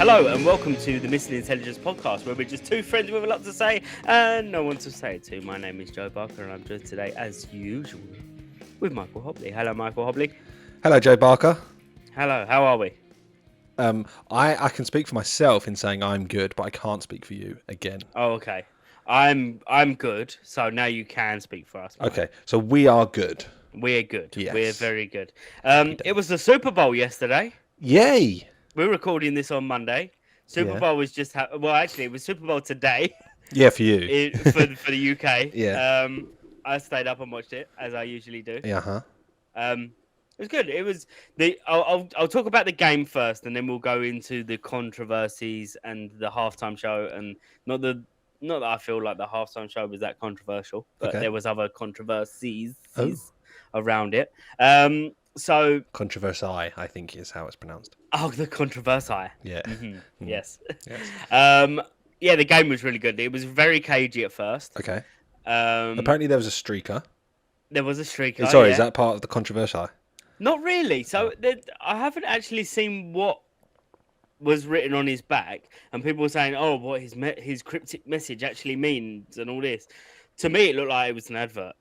Hello and welcome to the Missing Intelligence podcast, where we're just two friends with a lot to say and no one to say it to. My name is Joe Barker and I'm joined today, as usual, with Michael Hobley. Hello, Michael Hobley. Hello, Joe Barker. Hello, how are we? I can speak for myself in saying I'm good, but I can't speak for you again. Oh, okay. I'm good, so now you can speak for us. Mike. Okay, so we are good. We're good. Yes. We're very good. It was the Super Bowl yesterday. Yay! We're recording this on Monday. Super Bowl was just well, actually, it was Super Bowl today. Yeah, for you. for the UK. Yeah. I stayed up and watched it as I usually do. Yeah. It was good. It was I'll talk about the game first, and then we'll go into the controversies and the halftime show. And not that I feel like the halftime show was that controversial, but there was other controversies around it. So controversy, I think, is how it's pronounced. Oh, the controversy. Yeah. Mm-hmm. Yes. Yes. Yeah, the game was really good. It was very cagey at first. Okay. Apparently, there was a streaker. There was a streaker. Sorry, is that part of the controversy? Not really. So I haven't actually seen what was written on his back, and people were saying, "Oh, what his cryptic message actually means," and all this. To me, it looked like it was an advert.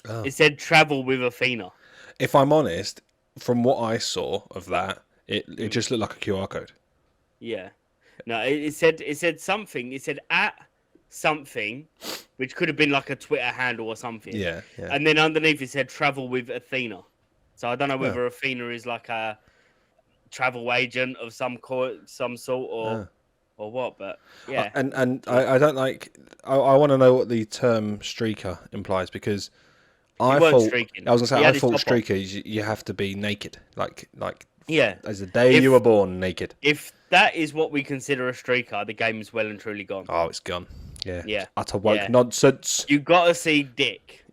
Oh. It said "travel with Athena." If I'm honest, from what I saw of that, it just looked like a QR code. Yeah. No, it said something. It said at something, which could have been like a Twitter handle or something. Yeah. And then underneath it said "travel with Athena." So I don't know whether Athena is like a travel agent of some sort or what, but yeah. And I don't like. I want to know what the term streaker implies, because I thought streaker you have to be naked, like yeah, as the day you were born, naked. If that is what we consider a streaker, the game is well and truly gone. Oh, it's gone. Yeah. Utter woke nonsense. You gotta see Dick.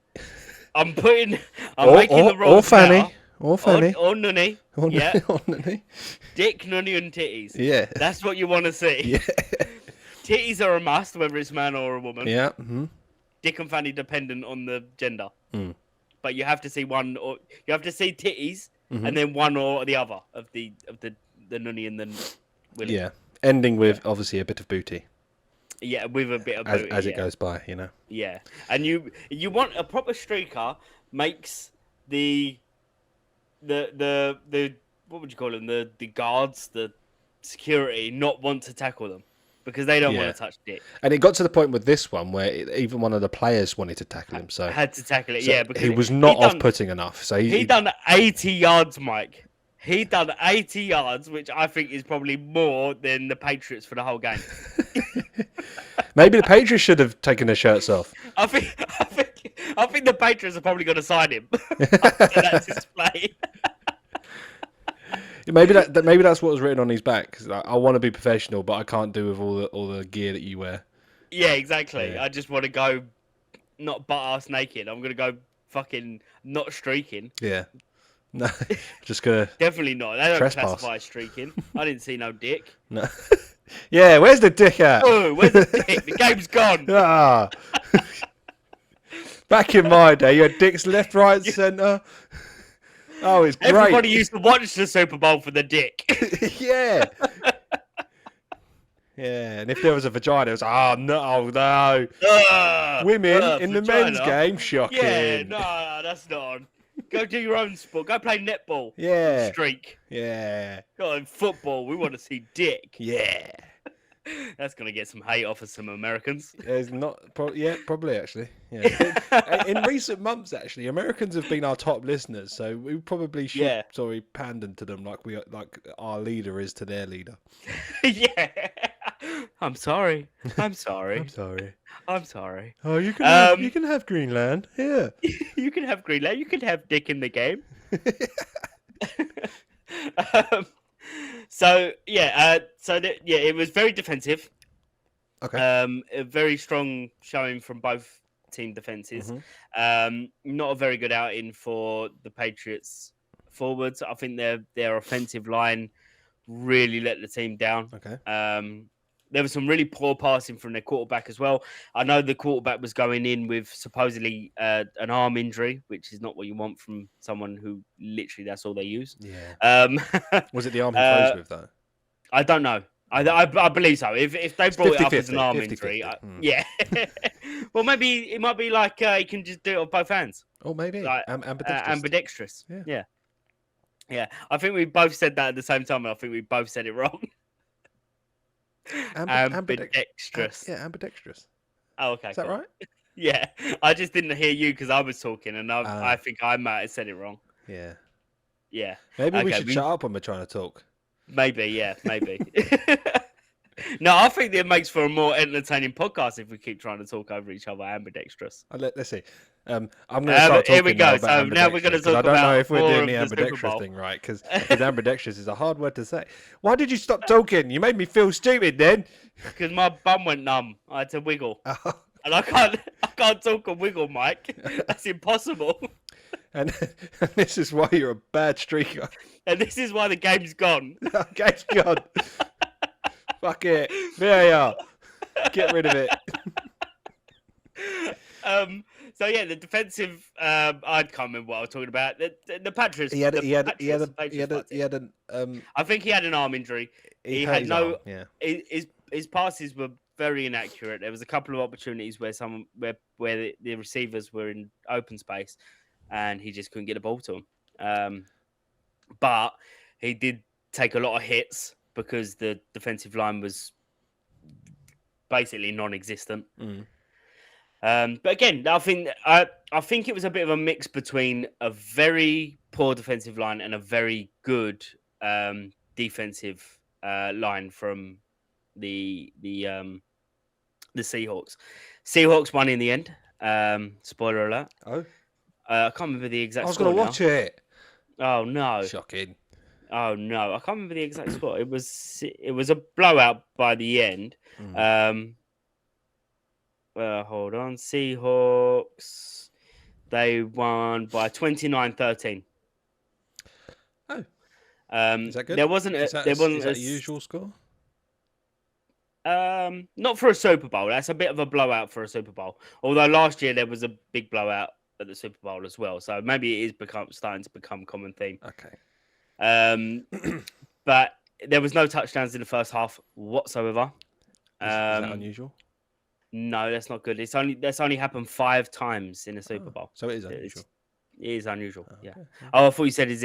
I'm making the wrong Fanny. Or Fanny. Or Nunny. Or Nunny. Dick, Nunny, and titties. Yeah. That's what you want to see. Yeah. Titties are a must, whether it's man or a woman. Yeah. Mm-hmm. Dick and Fanny dependent on the gender. Mm. But you have to see one, or you have to see titties, and then one or the other of the Nunny and the Willy. Yeah. Ending with obviously a bit of booty. Yeah, with a bit of booty. As it goes by, you know. Yeah. And you want a proper streaker makes the what would you call them? The guards, the security, not want to tackle them because they don't want to touch Dick. And it got to the point with this one where even one of the players wanted to tackle him. So had to tackle it, because he was not off-putting enough. So he done 80 yards, Mike. He done 80 yards, which I think is probably more than the Patriots for the whole game. Maybe the Patriots should have taken their shirts off. I think the Patriots are probably going to sign him after that display. Maybe that's what was written on his back. Cause I want to be professional, but I can't do with all the gear that you wear. Yeah, exactly. Yeah. I just want to go not butt-ass naked. I'm going to go fucking not streaking. Yeah. No, just gonna definitely not. They don't classify streaking. I didn't see no dick. No. Yeah, where's the dick at? Oh, where's the dick? The game's gone. Ah. Back in my day, you had dicks left, right, centre. Oh, it's great. Everybody used to watch the Super Bowl for the dick. Yeah. Yeah, and if there was a vagina, it was no. Women in the men's game, shocking. Yeah, no, that's not on. Go do your own sport. Go play netball. Yeah. Streak. Yeah. Go in football. We want to see dick. Yeah. That's going to get some hate off of some Americans. There's probably actually. Yeah. In recent months, actually, Americans have been our top listeners, so we probably should pander to them like our leader is to their leader. Yeah. I'm sorry. I'm sorry. Oh, you can have Greenland. Yeah. You can have Greenland. You can have Dick in the game. It was very defensive. Okay. A very strong showing from both team defenses. Mm-hmm. Not a very good outing for the Patriots forwards. I think their offensive line really let the team down. Okay. There was some really poor passing from their quarterback as well. I know the quarterback was going in with supposedly an arm injury, which is not what you want from someone who literally that's all they use. Yeah. Was it the arm he plays with though? I don't know. I believe so. If they brought it up as an 50-50, arm 50-50. injury, yeah. Well, maybe it might be like he can just do it with both hands. Oh, maybe. Like ambidextrous. Yeah. I think we both said that at the same time, and I think we both said it wrong. Ambidextrous. Yeah, ambidextrous. Oh, okay. Is that right? Yeah. I just didn't hear you because I was talking, and I think I might have said it wrong. Yeah. Yeah. Maybe we should shut up when we're trying to talk. Maybe, yeah, maybe. No, I think it makes for a more entertaining podcast if we keep trying to talk over each other. Ambidextrous. Let's see. I'm going to start talking. Here we go. So now we're going to talk about. I don't know if we're doing the ambidextrous thing right because ambidextrous is a hard word to say. Why did you stop talking? You made me feel stupid then. Because my bum went numb. I had to wiggle, and I can't talk and wiggle, Mike. That's impossible. And this is why you're a bad streaker. And this is why the game's gone. The game's gone. Fuck it. VAR. Get rid of it. So yeah, the defensive. I can't remember what I was talking about. The Patriots. He had an. I think he had an arm injury. He had no. Yeah. His passes were very inaccurate. There was a couple of opportunities where the receivers were in open space, and he just couldn't get the ball to them. But he did take a lot of hits because the defensive line was basically non-existent. But again, I think it was a bit of a mix between a very poor defensive line and a very good defensive line from the Seahawks. Seahawks won in the end. Spoiler alert. Oh, I can't remember the exact. I was going to watch it. Oh no! Shocking. Oh no! I can't remember the exact score. It was a blowout by the end. Hold on. Seahawks. They won by 29-13. Oh. Is that good? There wasn't is that a usual score? Not for a Super Bowl. That's a bit of a blowout for a Super Bowl. Although last year there was a big blowout at the Super Bowl as well. So maybe it is starting to become a common theme. Okay. But there was no touchdowns in the first half whatsoever. Is that unusual? No, that's not good. That's only happened 5 times in a Super Bowl. So it is unusual. It is unusual. Yeah. Okay. Oh, I thought you said is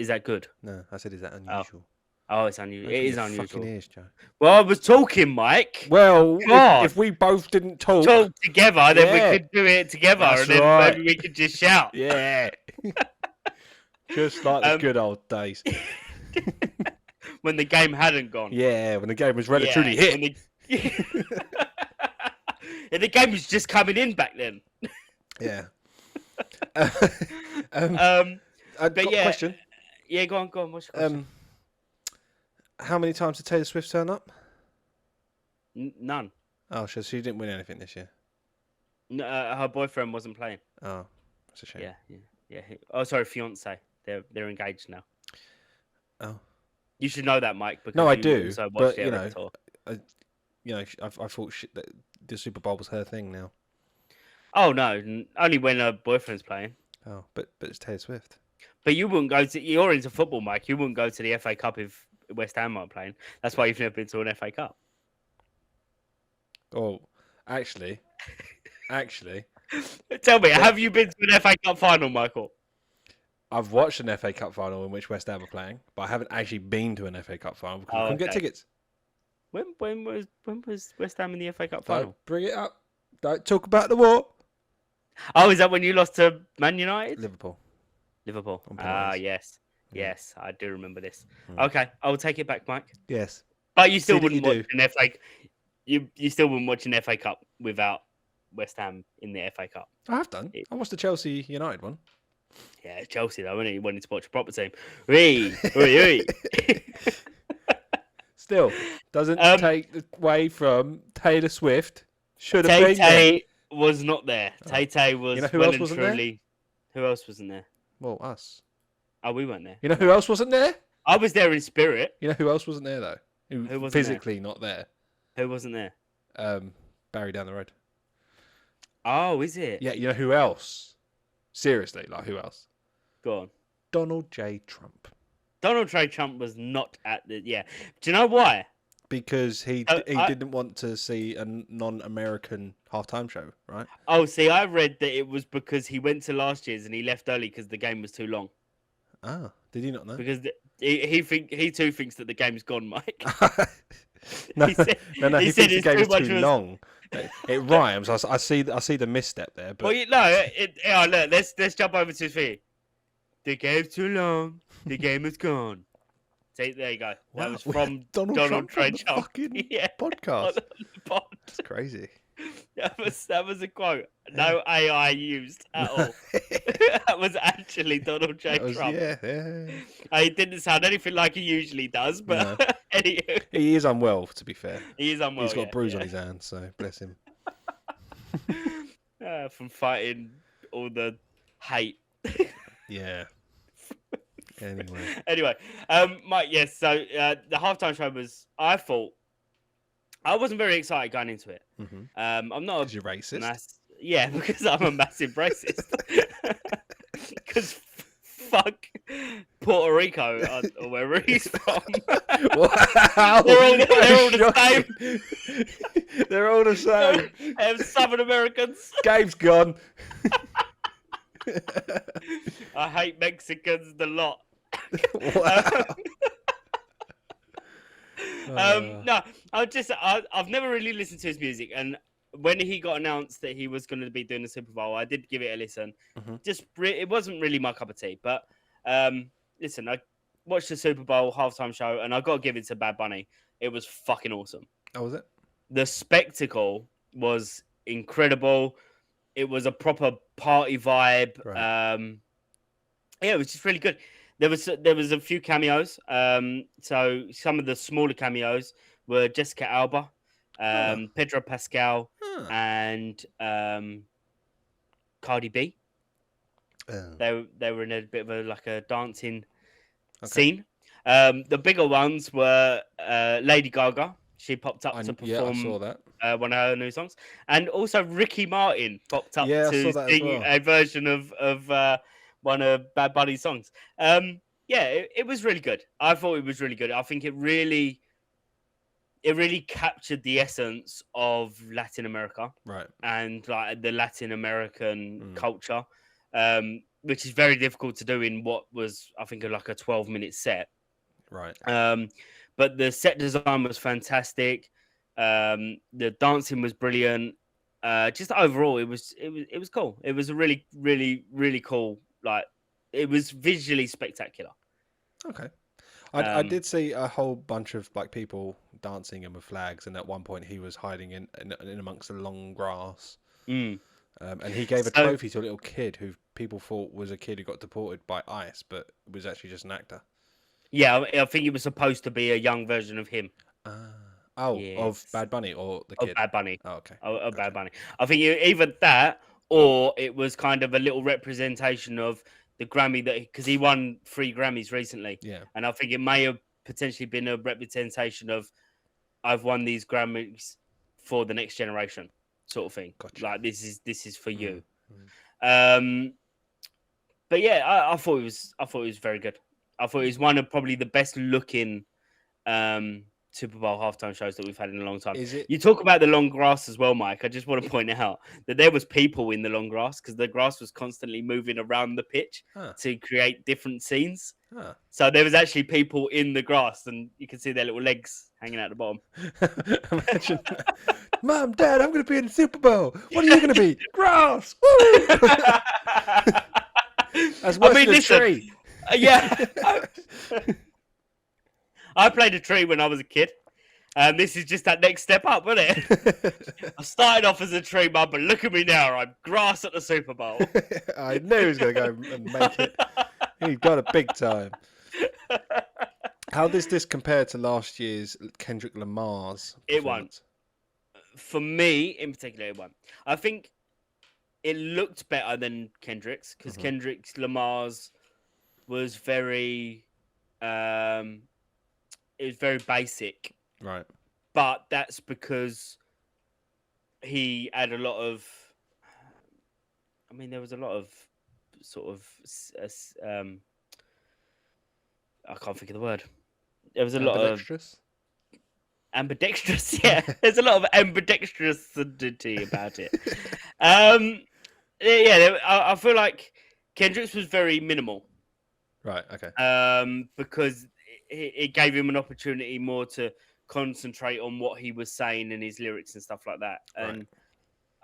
that good? No, I said is that unusual. Oh, it's unusual. It is unusual. Fucking ears, Joe. Well, I was talking, Mike. Well, if we both didn't talk together, then we could do it together, That's and then right. maybe we could just shout. Yeah. Just like the good old days. When the game hadn't gone. Yeah, when the game was relatively hit. And the game was just coming in back then. Yeah. Question. Yeah, go on. What's your question? How many times did Taylor Swift turn up? None. Oh, so she didn't win anything this year. No, her boyfriend wasn't playing. Oh, that's a shame. Yeah. Oh, sorry, fiance. They're engaged now. Oh. You should know that, Mike. Because no, I do. But I thought that the Super Bowl was her thing now. Oh no, only when her boyfriend's playing. Oh, but it's Taylor Swift. But you wouldn't go to. You're into football, Mike. You wouldn't go to the FA Cup if West Ham aren't playing. That's why you've never been to an FA Cup. Oh, actually. Tell me, have you been to an FA Cup final, Michael? I've watched an FA Cup final in which West Ham are playing, but I haven't actually been to an FA Cup final because I couldn't get tickets. When was West Ham in the FA Cup final? Don't bring it up. Don't talk about the war. Oh, is that when you lost to Man United? Liverpool. Yes. Yes, I do remember this. Okay, I will take it back, Mike. Yes. But you still wouldn't watch an FA. You still wouldn't watch an FA Cup without West Ham in the FA Cup. I have done. I watched the Chelsea United one. Yeah, Chelsea though, isn't it? You wanted to watch a proper team. Oi. Still doesn't take away from Taylor Swift. Should have been there. Tay was not there. Tay was. You know who else wasn't there? Who else wasn't there? Well, us. Oh, we weren't there. You know who else wasn't there? I was there in spirit. You know who else wasn't there though? Who wasn't physically there? Not there? Who wasn't there? Barry down the road. Oh, is it? Yeah. You know who else? Seriously, like who else? Go on. Donald J. Trump. Donald J. Trump was not at the. Yeah. Do you know why? because he I didn't want to see a non-American halftime show, right? Oh, see, I read that it was because he went to last year's and he left early because the game was too long. Ah, did he not know? Because he too thinks that the game's gone, Mike. No, He said he said thinks the it's game too is much too of a. long. It rhymes. I see the misstep there, but Well, look, let's jump over to his feet. The game's too long. The game is gone. See, there you go. That wow, was we had from Donald Donald Trump on the Trump. fucking Yeah, on podcast. the pod. It's crazy. That was a quote. No AI used at all. That was actually Donald J. Trump. Yeah. He didn't sound anything like he usually does, but No. anywho, He is unwell, to be fair. he is unwell. He's got a bruise yeah. on his hand, so bless him. From fighting all the hate. Yeah. Anyway. Anyway, Mike, yes. So the halftime show was. I thought I wasn't very excited going into it. Mm-hmm. I'm not. Because you're racist. Yeah, because I'm a massive racist. Because fuck Puerto Rico or wherever he's from. Wow. They're all the same. They're all the same. Southern Americans. Game's gone. I hate Mexicans the lot. Wow. No, I've never really listened to his music, and when he got announced that he was going to be doing the Super Bowl, I did give it a listen. Mm-hmm. It wasn't really my cup of tea, but listen, I watched the Super Bowl halftime show, and I got to give it to Bad Bunny. It was fucking awesome. Oh, was it? The spectacle was incredible. It was a proper party vibe. Right. Yeah, it was just really good. There was a few cameos. So some of the smaller cameos were Jessica Alba, Pedro Pascal, and Cardi B. They were in a bit of a dancing scene. The bigger ones were Lady Gaga. She popped up to perform I saw that. one of her new songs, and also Ricky Martin popped up I to saw that sing as well. a version of one of Bad Bunny's songs. It was really good. I thought it was really good. I think it really captured the essence of Latin America, Right, and like the Latin American culture, which is very difficult to do in what was, I think, like a 12-minute set. Right. But the set design was fantastic. The dancing was brilliant. Just overall, it was cool. It was a really, really, really cool. Like, it was visually spectacular. Okay. I did see a whole bunch of like people dancing and with flags, and at one point he was hiding in amongst the long grass. And he gave a trophy to a little kid who people thought was a kid who got deported by ICE, but was actually just an actor. Yeah, I think it was supposed to be a young version of him. Yes. Of Bad Bunny or the kid? Of Bad Bunny. Oh, okay. Of Bad Bunny. I think either that or it was kind of a little representation of the Grammy because he won 3 Grammys recently. Yeah. And I think it may have potentially been a representation of I've won these Grammys for the next generation sort of thing. Gotcha. Like this is for you. But yeah, I thought it was very good. I thought it was one of probably the best looking Super Bowl halftime shows that we've had in a long time. Is it? You talk about the long grass as well, Mike. I just want to point out that there was people in the long grass because the grass was constantly moving around the pitch to create different scenes. So there was actually people in the grass, and you can see their little legs hanging out the bottom. Imagine, Mom, Dad, I'm going to be in the Super Bowl. What are you going to be? Grass. Woo! That's worse than a tree. Yeah. I played a tree when I was a kid. And this is just that next step up, wasn't it? I started off as a tree, Mum, but look at me now. I'm grass at the Super Bowl. I knew he was going to go and make it. He got it big time. How does this compare to last year's Kendrick Lamar's performance? It won. For me, in particular, it won. I think it looked better than Kendrick's because Kendrick's Lamar's was very... it was very basic. Right. But that's because he had a lot of... I mean, there was a lot of sort of... I can't think of the word. There was a lot of... Extras? ambidextrous. Yeah, there's a lot of ambidextrousity about it. Yeah, I feel like Kendrick's was very minimal. Right. Okay. Because it gave him an opportunity more to concentrate on what he was saying and his lyrics and stuff like that. And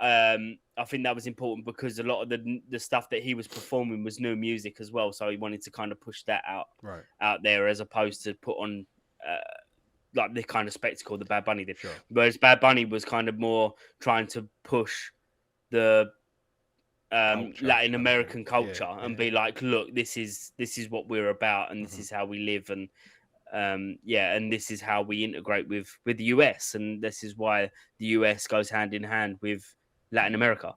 I think that was important because a lot of the stuff that he was performing was new music as well. So he wanted to kind of push that out there as opposed to put on like the kind of spectacle that Bad Bunny did. Sure. Whereas Bad Bunny was kind of more trying to push the Latin American culture and be like, look, this is what we're about, and this is how we live, and and this is how we integrate with the US, and this is why the US goes hand in hand with Latin America.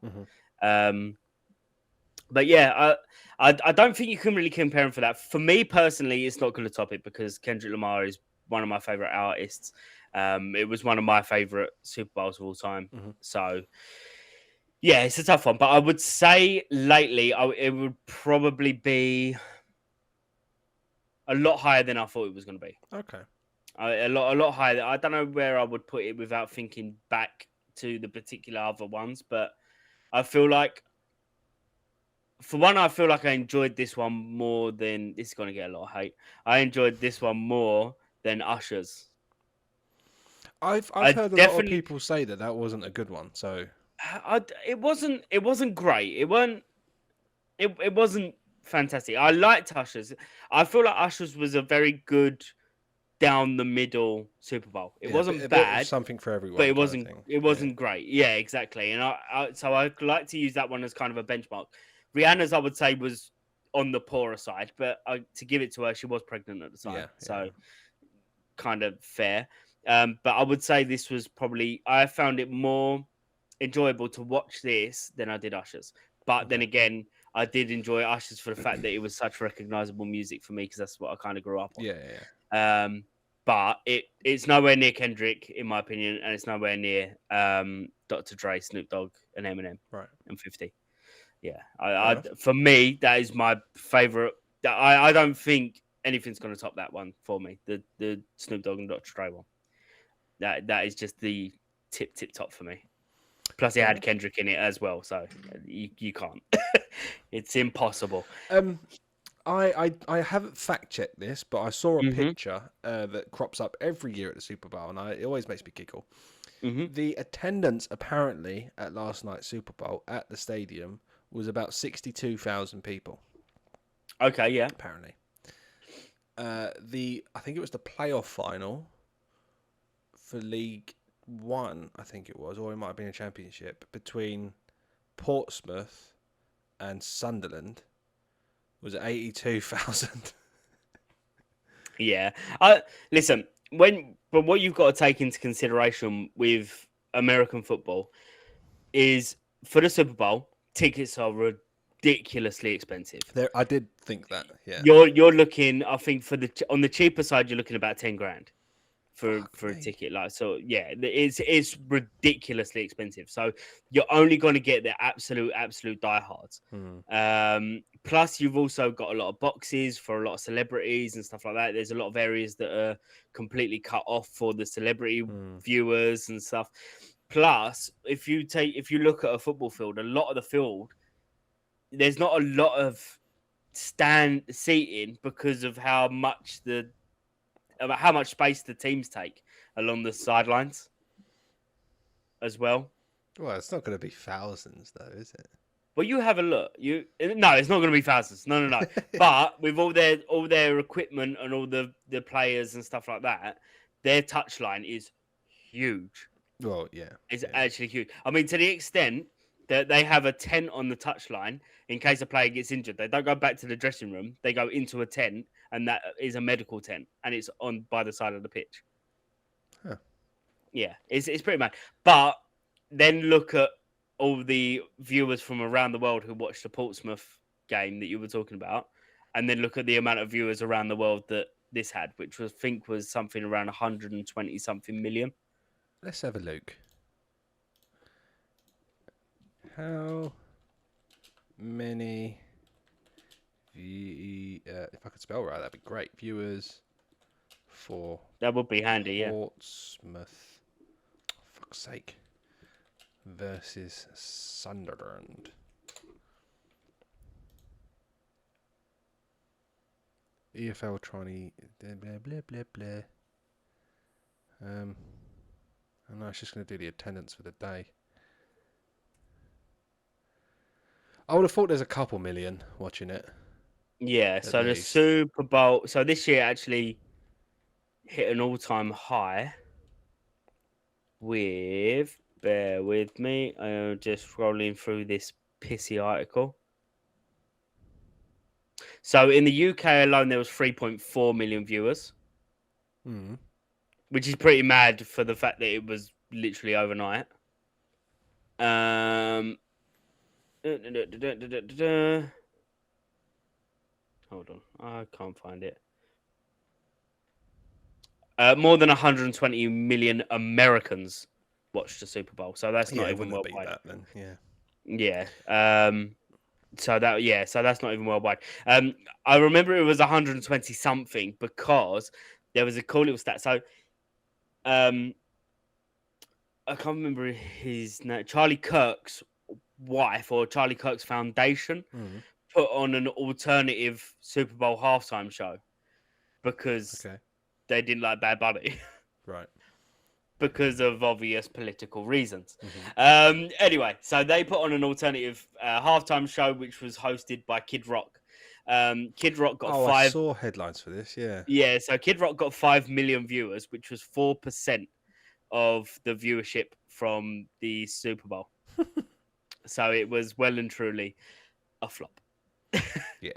But yeah, I don't think you can really compare him for that. For me personally, it's not going to top it because Kendrick Lamar is one of my favorite artists. It was one of my favorite Super Bowls of all time. So yeah, it's a tough one. But I would say lately, it would probably be a lot higher than I thought it was going to be. Okay. A lot higher. I don't know where I would put it without thinking back to the particular other ones, but I feel like, for one, I feel like I enjoyed this one more than, this is going to get a lot of hate. I enjoyed this one more than Usher's. I've heard a lot of people say that wasn't a good one. So it wasn't great. It wasn't fantastic. I liked Usher's. I feel like Usher's was a very good down the middle Super Bowl. It wasn't bad, something for everyone, but it wasn't great. Yeah, exactly. And so I like to use that one as kind of a benchmark. Rihanna's, I would say, was on the poorer side, but to give it to her, she was pregnant at the time, so kind of fair. But I would say this was probably, I found it more enjoyable to watch this than I did Usher's. But then again, I did enjoy Usher's for the fact that it was such recognizable music for me because that's what I kind of grew up on. But it's nowhere near Kendrick, in my opinion, and it's nowhere near Dr. Dre, Snoop Dogg, and Eminem, and 50. Yeah, for me, that is my favorite. I don't think anything's going to top that one for me. The Snoop Dogg and Dr. Dre one. That is just the tip top for me. Plus, it had Kendrick in it as well, so you can't. It's impossible. I haven't fact checked this, but I saw a picture that crops up every year at the Super Bowl, and it always makes me giggle. The attendance apparently at last night's Super Bowl at the stadium was about 62,000 people. Okay, yeah. Apparently, I think it was the playoff final for League One. I think it was, or it might have been a championship between Portsmouth and Sunderland. Was 82,000. Yeah. Listen, but what you've got to take into consideration with American football is, for the Super Bowl, tickets are ridiculously expensive. I did think that. Yeah. You're looking, I think, on the cheaper side, you're looking about 10 grand for a ticket. Like, so yeah, it's ridiculously expensive. So you're only going to get the absolute diehards. Plus, you've also got a lot of boxes for a lot of celebrities and stuff like that. There's a lot of areas that are completely cut off for the celebrity viewers and stuff. Plus, if you look at a football field, a lot of the field, there's not a lot of stand seating because of how much space the teams take along the sidelines as well. Well, it's not going to be thousands, though, is it? Well, you have a look. No, it's not going to be thousands. No. But with all their equipment and all the players and stuff like that, their touchline is huge. Well, yeah, it's actually huge. I mean, to the extent that they have a tent on the touchline in case a player gets injured. They don't go back to the dressing room. They go into a tent, and that is a medical tent, and it's on by the side of the pitch. Huh. Yeah, it's pretty mad. But then look at all the viewers from around the world who watched the Portsmouth game that you were talking about, and then look at the amount of viewers around the world that this had, which I think was something around 120 something million. Let's have a look. How many? If I could spell right, that'd be great. Viewers for That would be handy, yeah. Portsmouth. For fuck's sake. Versus Sunderland. EFL trying to blah blah blah blah. I know it's just going to do the attendance for the day. I would have thought there's a couple million watching it. Yeah, so the Super Bowl. So this year actually hit an all-time high with. Bear with me. I'm just scrolling through this pissy article. So in the UK alone, there was 3.4 million viewers, which is pretty mad for the fact that it was literally overnight. Hold on, I can't find it. More than 120 million Americans watched the Super Bowl, so that's not even worldwide. That, then. Yeah. So that's not even worldwide. I remember it was 120 something because there was a cool little stat. So, I can't remember his name. Charlie Kirk's wife or Charlie Kirk's foundation put on an alternative Super Bowl halftime show because they didn't like Bad Bunny. Right. Because of obvious political reasons. Anyway, so they put on an alternative halftime show, which was hosted by Kid Rock. Kid Rock got I saw headlines for this, yeah. Yeah, so Kid Rock got 5 million viewers, which was 4% of the viewership from the Super Bowl. So it was well and truly a flop. Yeah.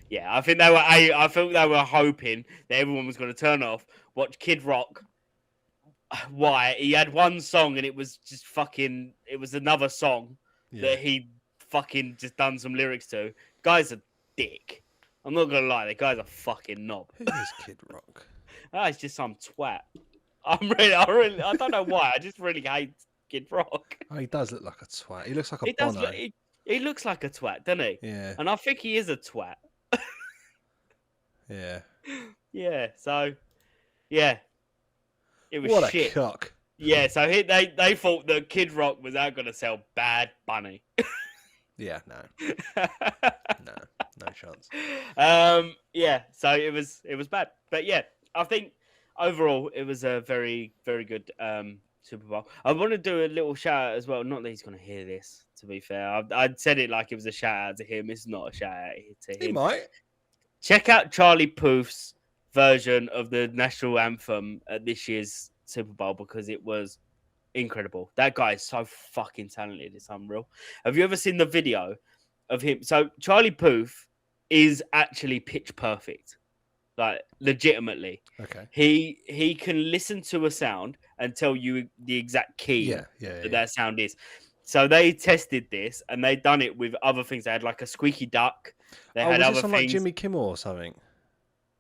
Yeah, I think I think they were hoping that everyone was going to turn off, watch Kid Rock. Why? He had one song and it was just fucking. It was another song that he fucking just done some lyrics to. Guy's a dick. I'm not gonna lie, the guy's a fucking knob. Who is Kid Rock? He's just some twat. I don't know why. I just really hate Kid Rock. Oh, he does look like a twat. He looks like a Bono. He looks like a twat, doesn't he? Yeah. And I think he is a twat. Yeah. Yeah. So, yeah. It was what shit. A cock. Yeah, so they thought that Kid Rock was out going to sell Bad Bunny. Yeah, no, no chance. Yeah, so it was bad, but yeah, I think overall it was a very, very good Super Bowl. I want to do a little shout out as well. Not that he's going to hear this. To be fair, I'd said it like it was a shout out to him. It's not a shout out to him. He might check out Charlie Puth's version of the national anthem at this year's Super Bowl because it was incredible. That guy is so fucking talented. It's unreal. Have you ever seen the video of him? So Charlie Puth is actually pitch perfect, like legitimately. Okay. He can listen to a sound and tell you the exact key that sound is. So they tested this and they done it with other things. They had like a squeaky duck. They had other things. Like Jimmy Kimmel or something.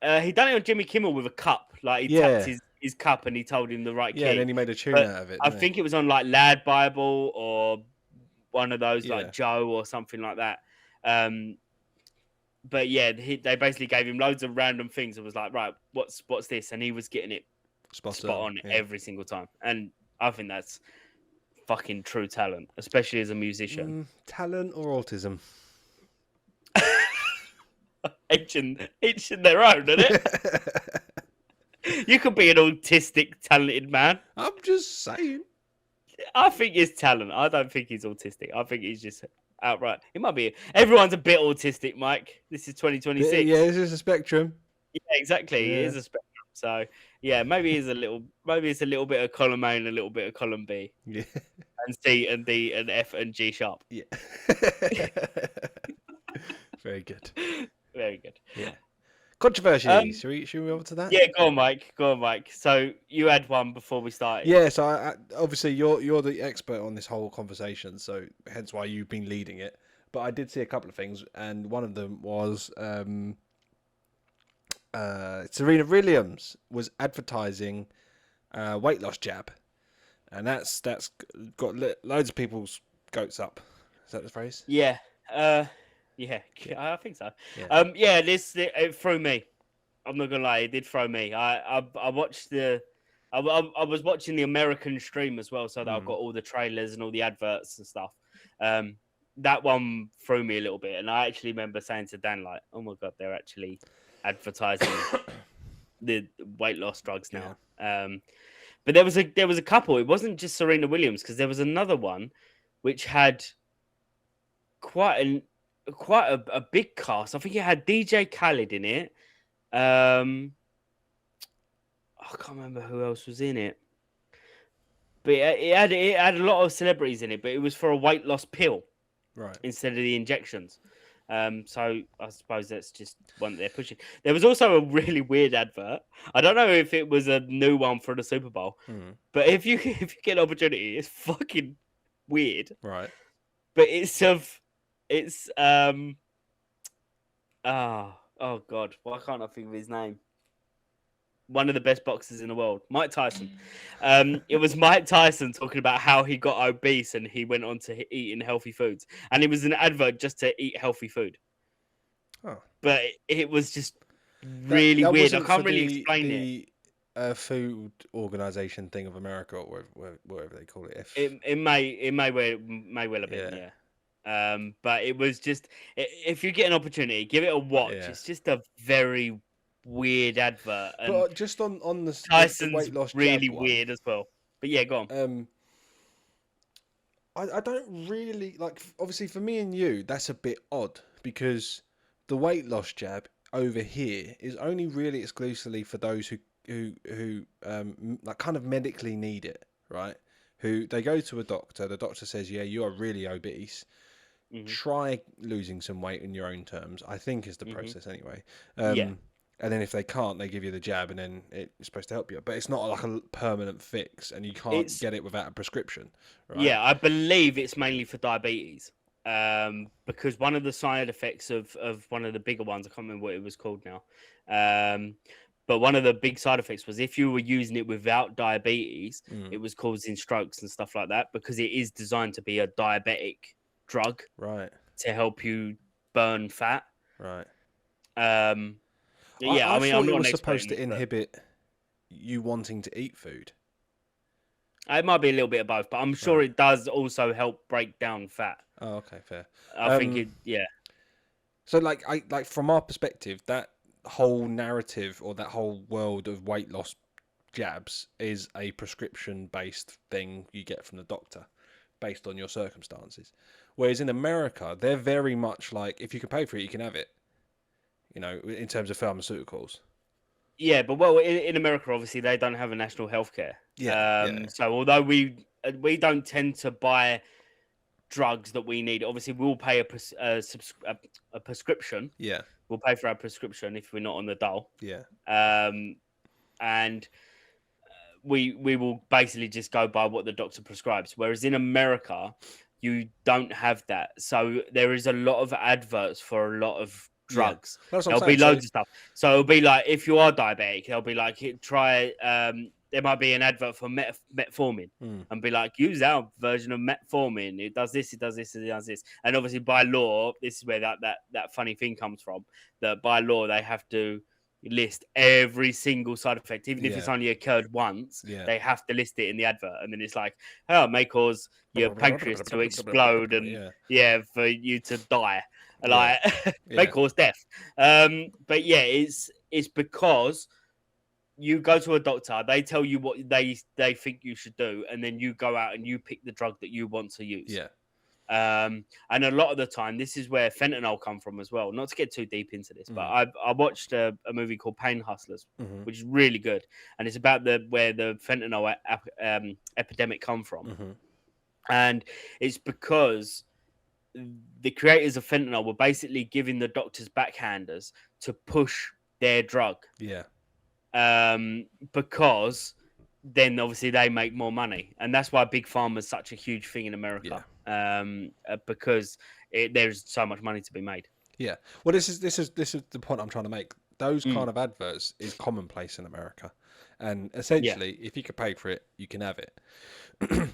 He done it on Jimmy Kimmel with a cup. Like he tapped his cup and he told him the right key. Yeah, and then he made a tune out of it. I think it was on like Lad Bible or one of those like Joe or something like that. But yeah, they basically gave him loads of random things and was like, right, what's this? And he was getting it spot on every single time. And I think that's fucking true talent, especially as a musician. Talent or autism? Each in their own, isn't it? You could be an autistic, talented man. I'm just saying. I think he's talent. I don't think he's autistic. I think he's just outright. He might be. Everyone's a bit autistic, Mike. This is 2026. Yeah, this is a spectrum. Yeah, exactly. It is a spectrum. So yeah, maybe it's a little bit of column A and a little bit of column B. Yeah. And C and D and F and G sharp. Yeah. Very good. Very good. Yeah. Controversy. Should we move on to that? Yeah, go on, Mike. So you had one before we started. Yeah. So I, obviously you're the expert on this whole conversation, so hence why you've been leading it. But I did see a couple of things, and one of them was Serena Williams was advertising weight loss jab, and that's got loads of people's goats up. Is that the phrase? Yeah. Yeah, I think so. Yeah, this it threw me. I'm not gonna lie, it did throw me. I watched I was watching the American stream as well, so that I've got all the trailers and all the adverts and stuff. That one threw me a little bit, and I actually remember saying to Dan, like, "Oh my god, they're actually advertising the weight loss drugs now." Yeah. But there was a couple. It wasn't just Serena Williams, because there was another one which had quite a big cast. I think it had DJ Khaled in it. I can't remember who else was in it, but it had a lot of celebrities in it. But it was for a weight loss pill, right, instead of the injections. So I suppose that's just one that they're pushing. There was also a really weird advert. I don't know if it was a new one for the Super Bowl, but if you get an opportunity, it's fucking weird. Right. But oh god, why can't I think of his name? One of the best boxers in the world, Mike Tyson. It was Mike Tyson talking about how he got obese and he went on to eating healthy foods, and it was an advert just to eat healthy food. Oh, but it was just really weird. I can't really explain it. Food organization thing of America, or whatever they call it. It may well have been, yeah. But it was just, if you get an opportunity, give it a watch. Yeah. It's just a very weird advert. And but just on the Tyson's weight loss really weird as well. But yeah, go on. I don't really like. Obviously, for me and you, that's a bit odd, because the weight loss jab over here is only really exclusively for those who like kind of medically need it, right? Who they go to a doctor, the doctor says, yeah, you are really obese. Try losing some weight in your own terms, I think is the process anyway. Yeah. And then if they can't, they give you the jab, and then it's supposed to help you. But it's not like a permanent fix, and you can't get it without a prescription. Right? Yeah, I believe it's mainly for diabetes. Because one of the side effects of one of the bigger ones, I can't remember what it was called now, but one of the big side effects was if you were using it without diabetes, it was causing strokes and stuff like that, because it is designed to be a diabetic drug, right, to help you burn fat, right. Yeah, I mean, I'm not. It was supposed to inhibit you wanting to eat food. It might be a little bit of both, but I'm sure it does also help break down fat. Oh, okay, fair. I think yeah. So, like from our perspective, that whole narrative or that whole world of weight loss jabs is a prescription-based thing you get from the doctor, based on your circumstances. Whereas in America, they're very much like, if you can pay for it, you can have it. You know, in terms of pharmaceuticals. Yeah, but well, in America, obviously, they don't have a national healthcare. Yeah. So although we don't tend to buy drugs that we need, obviously we'll pay a prescription. Yeah. We'll pay for our prescription if we're not on the dole. Yeah. And we will basically just go by what the doctor prescribes. Whereas in America, you don't have that. So there is a lot of adverts for a lot of drugs. Yeah. There'll be loads of stuff. So it'll be like, if you are diabetic, they'll be like, try. There might be an advert for metformin, and be like, use our version of metformin. It does this, it does this, it does this. And obviously, by law, this is where that funny thing comes from. That by law, they have to list every single side effect, even if it's only occurred once. They have to list it in the advert, and then it's like, oh, it may cause your pancreas to explode, and for you to die. Like may cause death. But yeah, it's because you go to a doctor, they tell you what they think you should do, and then you go out and you pick the drug that you want to use. Yeah. And a lot of the time, this is where fentanyl come from as well. Not to get too deep into this, but I watched a movie called Pain Hustlers, which is really good, and it's about where the fentanyl epidemic come from, and it's because the creators of fentanyl were basically giving the doctors backhanders to push their drug. Yeah. Because then obviously they make more money, and that's why big pharma is such a huge thing in America. Because there's so much money to be made. Yeah. Well, this is the point I'm trying to make. Those kind of adverts is commonplace in America, and essentially, if you can pay for it, you can have it.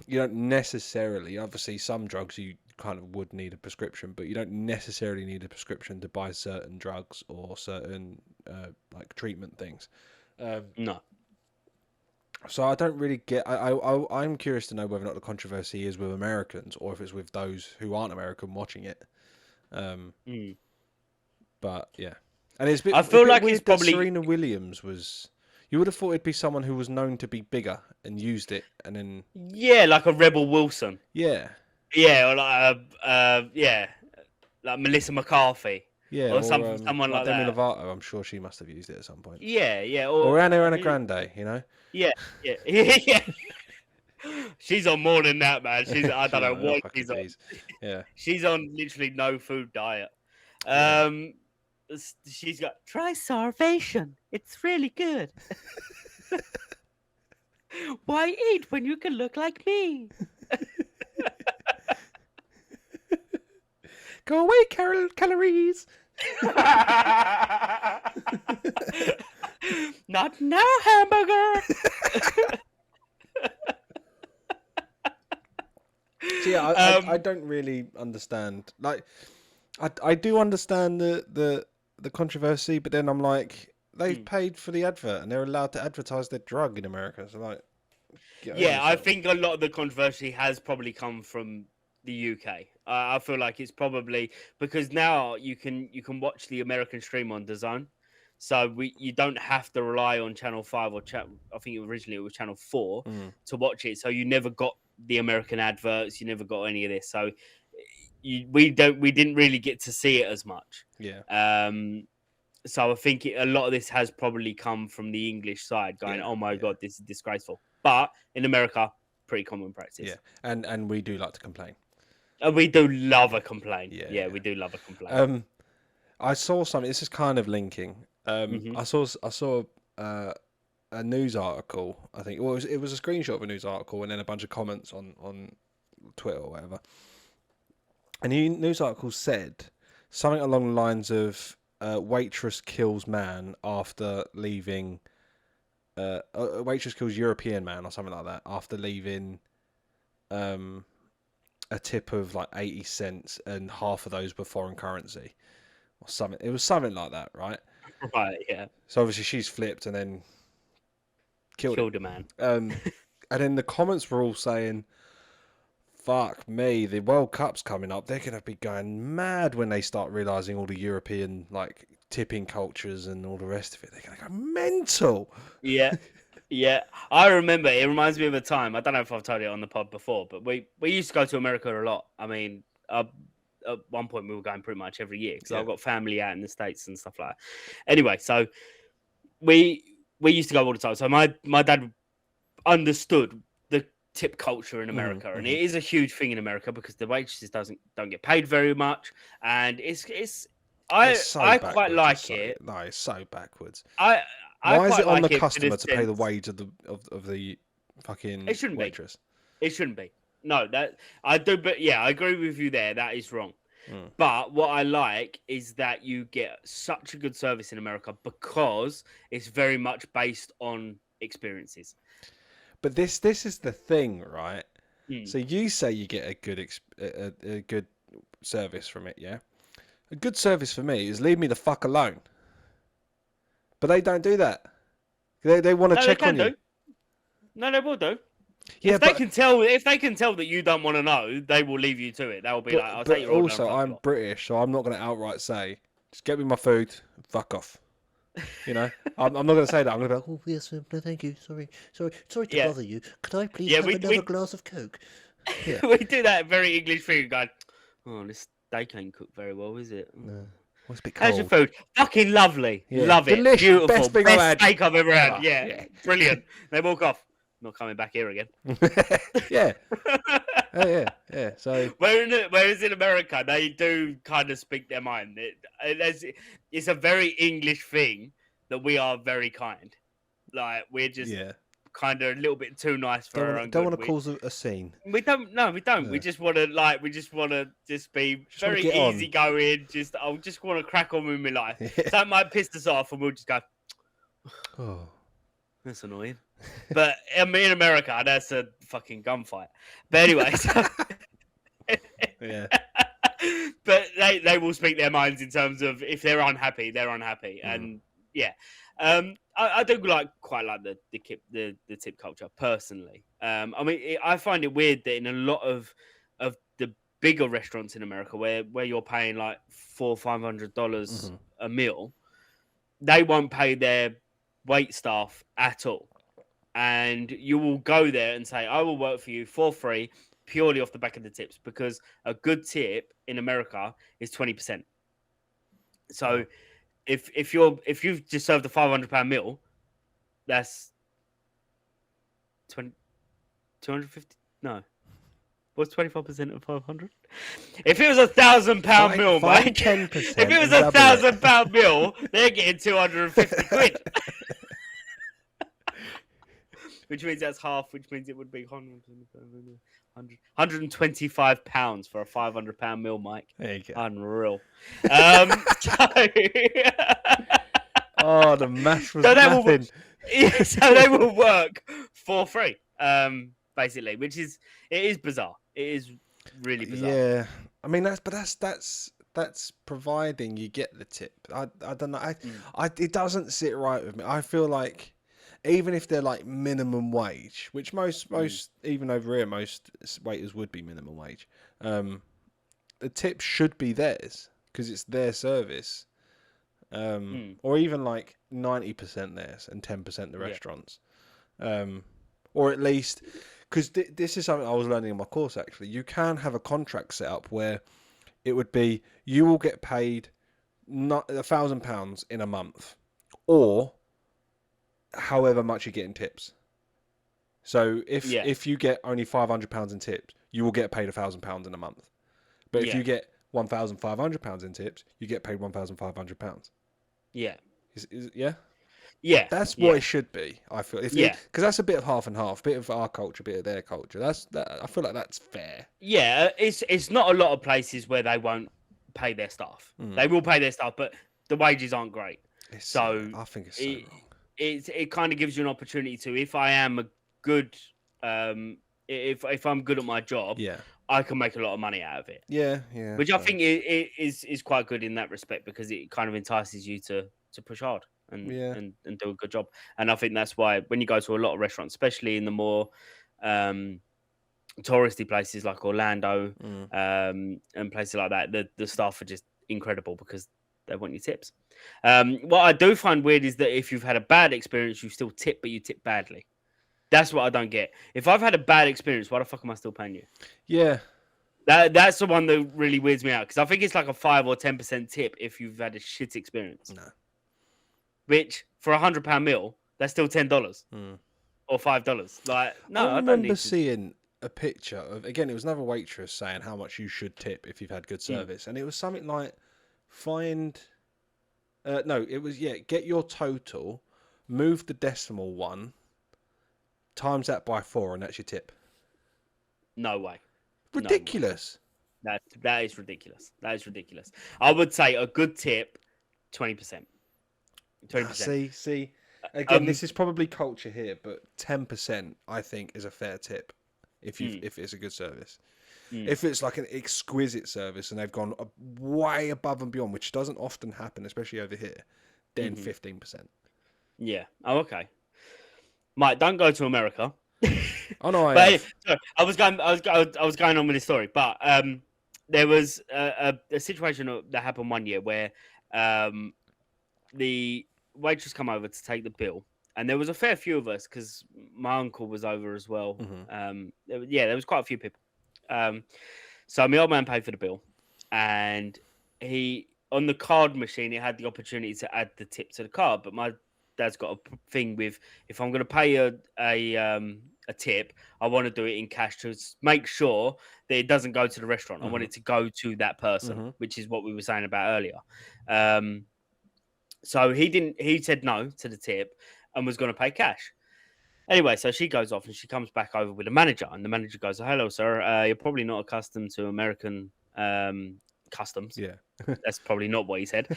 You don't necessarily. Obviously, some drugs you kind of would need a prescription, but you don't necessarily need a prescription to buy certain drugs or certain like treatment things. No. So I don't really get. I'm curious to know whether or not the controversy is with Americans or if it's with those who aren't American watching it. But yeah, and it's a bit. I feel like weird it's probably Serena Williams was. You would have thought it'd be someone who was known to be bigger and used it, and then like a Rebel Wilson. Yeah, or like like Melissa McCarthy. Yeah, or someone like Demi that. Lovato, I'm sure she must have used it at some point. Yeah, or Ariana Grande, you know. Yeah. She's on more than that, man. I don't know what she's on. Yeah, she's on literally no food diet. She's got try starvation. It's really good. Why eat when you can look like me? Go away, calories. Not now, hamburger. See, I don't really understand. Like, I do understand the controversy, but then I'm like, they've paid for the advert and they're allowed to advertise their drug in America. So like, I think a lot of the controversy has probably come from the UK. I feel like it's probably because now you can watch the American stream on DAZN, so you don't have to rely on Channel 5 or I think originally it was Channel 4 to watch it. So you never got the American adverts, you never got any of this. So we didn't really get to see it as much. Yeah. So I think a lot of this has probably come from the English side, going, "Oh my god, this is disgraceful." But in America, pretty common practice. Yeah, and we do like to complain. We do love a complaint. Yeah, we do love a complaint. I saw something. This is kind of linking. I saw a news article. I think it was a screenshot of a news article, and then a bunch of comments on Twitter or whatever. And the news article said something along the lines of waitress kills man after leaving. A waitress kills European man or something like that after leaving. A tip of like 80 cents, and half of those were foreign currency or something. It was something like that, right? Right, yeah. So obviously she's flipped and then killed a man. And then the comments were all saying, fuck me, the World Cup's coming up. They're going to be going mad when they start realising all the European like tipping cultures and all the rest of it. They're going to go mental. Yeah, I remember. It reminds me of a time. I don't know if I've told it on the pod before, but we used to go to America a lot. I mean, at one point we were going pretty much every year because I've got family out in the States and stuff like that. Anyway, so we used to go all the time. So my dad understood the tip culture in America, and it is a huge thing in America because the waitresses don't get paid very much, and I quite like it. No, it's so backwards. Why is it on like the customer to pay the wage of the fucking waitress? It shouldn't be. No, that I do, but yeah, I agree with you there. That is wrong. But what I like is that you get such a good service in America because it's very much based on experiences. But this is the thing, right? So you say you get a good service from it, yeah? A good service for me is leave me the fuck alone. But they don't do that. They want to check on you. No, they will do. Yeah, if they can tell that you don't want to know, they will leave you to it. They'll be like, "I'll take your order." Also, I'm British, so I'm not going to outright say, "Just get me my food, fuck off." You know, I'm not going to say that. I'm going to be like, "Oh yes, no, thank you. Sorry to bother you. Could I please have another glass of Coke?" Yeah. We do that very English thing, going, "Oh, this steak ain't cooked very well, is it?" No. Well, it's a bit cold. How's your food? Fucking lovely. Yeah. Love it. Delicious. Beautiful. Best steak I've ever had. Yeah. Brilliant. They walk off. Not coming back here again. Yeah. Yeah. So whereas in America, they do kind of speak their mind. It's a very English thing that we are very kind. Like we're just kind of a little bit too nice for our own. Don't want to cause a scene. We don't. No, we don't. No. We just want to just be very easygoing. I just want to crack on with my life. Yeah. That might piss us off, and we'll just go. Oh, that's annoying. But in America, that's a fucking gunfight. But anyway, Yeah. But they will speak their minds in terms of if they're unhappy, they're unhappy, and yeah. I do quite like the tip culture personally. I mean, I find it weird that in a lot of the bigger restaurants in America, where you're paying like $400-$500 a meal, they won't pay their wait staff at all, and you will go there and say, "I will work for you for free." Purely off the back of the tips, because a good tip in America is 20%. So if you've just served a £500 meal, that's 250. No, what's 25% of 500? If it was £1,000 meal, Mike, 10%. If it was £1,000 meal, they're getting 250 quid. Which means that's half, which means it would be £125 for a £500 meal, Mike. There you go. Unreal. Oh, the math was nothing. So they will work for free, basically, which is bizarre. It is really bizarre. Yeah, I mean that's providing you get the tip. I don't know. It doesn't sit right with me. I feel like even if they're like minimum wage, which most even over here most waiters would be minimum wage, the tip should be theirs because it's their service. Or even like 90% theirs and 10% the restaurants, or at least because this is something I was learning in my course. Actually, you can have a contract set up where it would be you will get paid not £1,000 in a month, or however much you get in tips. So if you get only £500 in tips, you will get paid £1,000 in a month. But if you get £1,500 in tips, you get paid £1,500. Yeah. Yeah. Yeah. That's what it should be. I feel. Because that's a bit of half and half, bit of our culture, bit of their culture. I feel like that's fair. Yeah. It's not a lot of places where they won't pay their staff. They will pay their staff, but the wages aren't great. I think it's so wrong. It kind of gives you an opportunity to, if I am a good, if I'm good at my job, I can make a lot of money out of it. Yeah. Which I think it is quite good in that respect, because it kind of entices you to push hard and do a good job. And I think that's why when you go to a lot of restaurants, especially in the more touristy places like Orlando and places like that, the staff are just incredible because they want your tips. What I do find weird is that if you've had a bad experience, you still tip, but you tip badly. That's what I don't get. If I've had a bad experience, why the fuck am I still paying you? Yeah. That's the one that really weirds me out, because I think it's like a 5 or 10% tip if you've had a shit experience. No. Which for £100 meal, that's still $10 or $5. Like, no, I remember seeing a picture of, again, it was another waitress saying how much you should tip if you've had good service, and it was something like get your total, move the decimal one, times that by 4, and that's your tip. No way. Ridiculous. No way. That is ridiculous. That is ridiculous. I would say a good tip, 20%. 20%. See. Again, this is probably culture here, but 10% I think is a fair tip if it's a good service. If it's like an exquisite service and they've gone way above and beyond, which doesn't often happen, especially over here, then 15%. Yeah. Oh, okay. Mate, don't go to America. Oh no, I was going on with this story, but there was a situation that happened one year where the waitress come over to take the bill, and there was a fair few of us because my uncle was over as well. There was quite a few people. So my old man paid for the bill, and he, on the card machine, he had the opportunity to add the tip to the card, but my dad's got a thing with, if I'm going to pay a tip, I want to do it in cash to make sure that it doesn't go to the restaurant. I want it to go to that person, which is what we were saying about earlier. So he said no to the tip and was going to pay cash. Anyway, so she goes off and she comes back over with the manager, and the manager goes, "Hello, sir. You're probably not accustomed to American customs." Yeah, that's probably not what he said.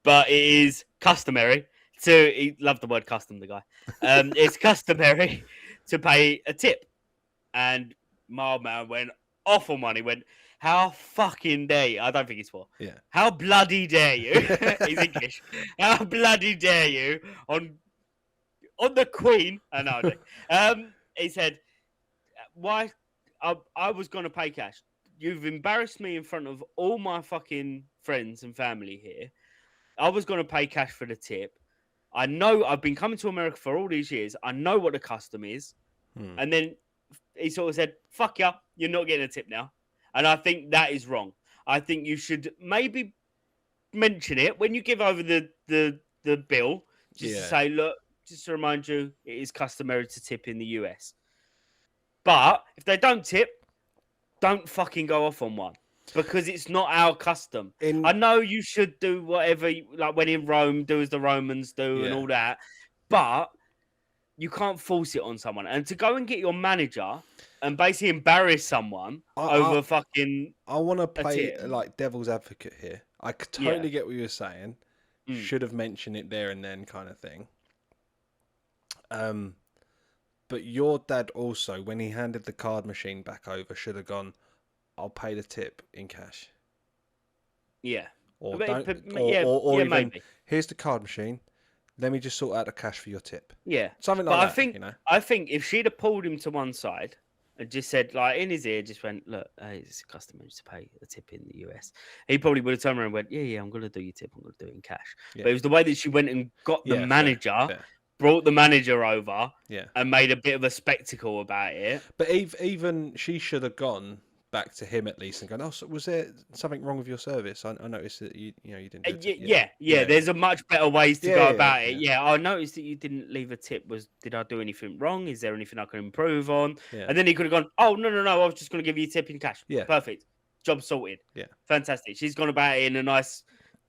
But it is customary to. He loved the word custom. The guy. It's customary to pay a tip, and man went off on one. He went, "How fucking dare you?" I don't think he swore. Yeah. How bloody dare you? He's English. How bloody dare you on the Queen? I know. He said, "Why? I was gonna pay cash. You've embarrassed me in front of all my fucking friends and family here. I was gonna pay cash for the tip. I know I've been coming to America for all these years. I know what the custom is." And then he sort of said, "Fuck you, you're not getting a tip now." And I think that is wrong. I think you should maybe mention it when you give over the bill, just to say, "Look, just to remind you, it is customary to tip in the US. But if they don't tip, don't fucking go off on one. Because it's not our custom. I know you should do whatever, like when in Rome, do as the Romans do and all that. But you can't force it on someone. And to go and get your manager and basically embarrass someone over fucking... I want to play like devil's advocate here. I could totally get what you're saying. Should have mentioned it there and then kind of thing. But your dad also, when he handed the card machine back over, should have gone, "I'll pay the tip in cash." Yeah. Or even, maybe. "Here's the card machine. Let me just sort out the cash for your tip." Yeah. Something like that. I think if she'd have pulled him to one side and just said, like, in his ear, just went, "Look, it's customary to pay a tip in the US," he probably would have turned around and went, yeah, I'm going to do your tip. I'm going to do it in cash. Yeah. But it was the way that she went and got the manager, brought the manager over, and made a bit of a spectacle about it. But even she should have gone back to him at least and gone, "Oh, so was there something wrong with your service? I noticed that you didn't do it." Yeah. There's a much better ways to go about it. Yeah, I noticed that you didn't leave a tip. Did I do anything wrong? Is there anything I can improve on? And then he could have gone, "Oh, no, I was just going to give you a tip in cash." Yeah, perfect. Job sorted. Yeah, fantastic. She's gone about it in a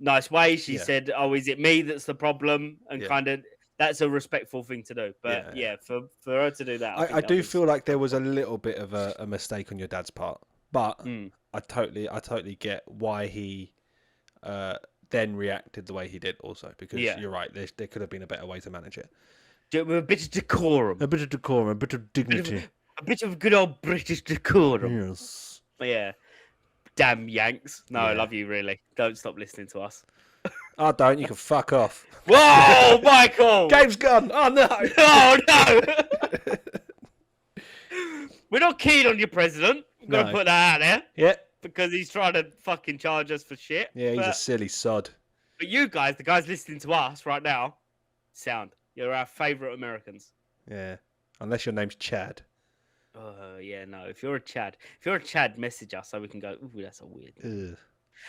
nice way. She said, "Oh, is it me that's the problem?" And kind of. That's a respectful thing to do, but for her to do that, I do feel like there was a little bit of a mistake on your dad's part, but I totally get why he then reacted the way he did, also because you're right, there could have been a better way to manage it. With a bit of decorum, a bit of dignity, a bit of good old British decorum. Yes, yeah. Damn Yanks! No, I love you. Really, don't stop listening to us. I don't. You can fuck off. Whoa, Michael! Game's gone. Oh no! Oh no! We're not keen on your president. I'm gonna put that out there. Yeah. Because he's trying to fucking charge us for shit. Yeah, he's a silly sod. But you guys, the guys listening to us right now, you're our favourite Americans. Yeah. Unless your name's Chad. Yeah, no. If you're a Chad, message us so we can go, "Ooh, that's a weird name."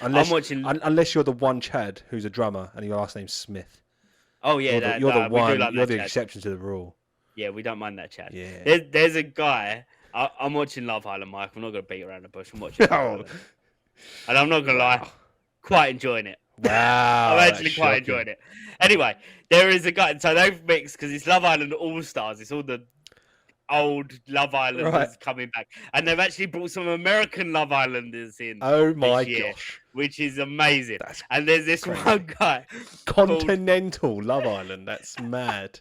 Unless you're the one Chad who's a drummer and your last name's Smith. Oh yeah, you're the one. You're the exception to the rule. Yeah, we don't mind that, Chad. Yeah. There's a guy. I'm watching Love Island, Mike. I'm not gonna beat around the bush. I'm watching. And I'm not gonna lie, quite enjoying it. Wow, I'm actually quite enjoying it. Anyway, there is a guy. So they've mixed because it's Love Island All Stars. It's all the old Love Islanders coming back, and they've actually brought some American Love Islanders in. Oh my gosh, which is amazing. And there's this one guy, Continental Love Island. That's mad.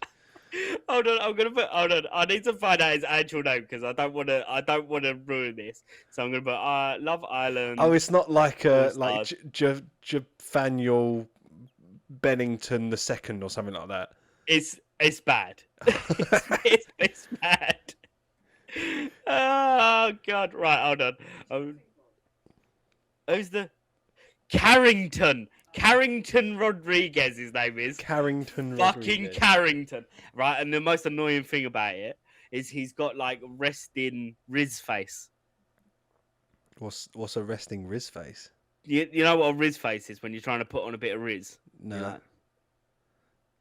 Hold on, I need to find out his actual name because I don't want to ruin this. So I'm gonna put Love Island. Oh, it's not like Jafaniel Bennington II or something like that. It's bad. it's bad. Oh God! Right, hold on. Who's the Carrington? Carrington Rodriguez, his name is. Carrington Fucking Carrington. Right, and the most annoying thing about it is he's got like resting Riz face. What's a resting Riz face? You know what a Riz face is when you're trying to put on a bit of Riz? No. Like,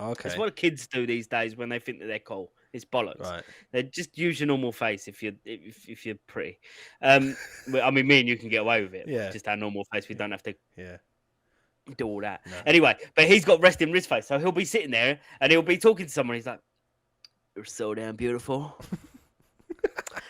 okay. It's what kids do these days when they think that they're cool. It's bollocks. Right. They just use your normal face if you're pretty. I mean, me and you can get away with it. Yeah. Just our normal face. We don't have to. Yeah. Do all that. No. Anyway, but he's got resting Riz face, so he'll be sitting there and he'll be talking to someone. He's like, "You're so damn beautiful,"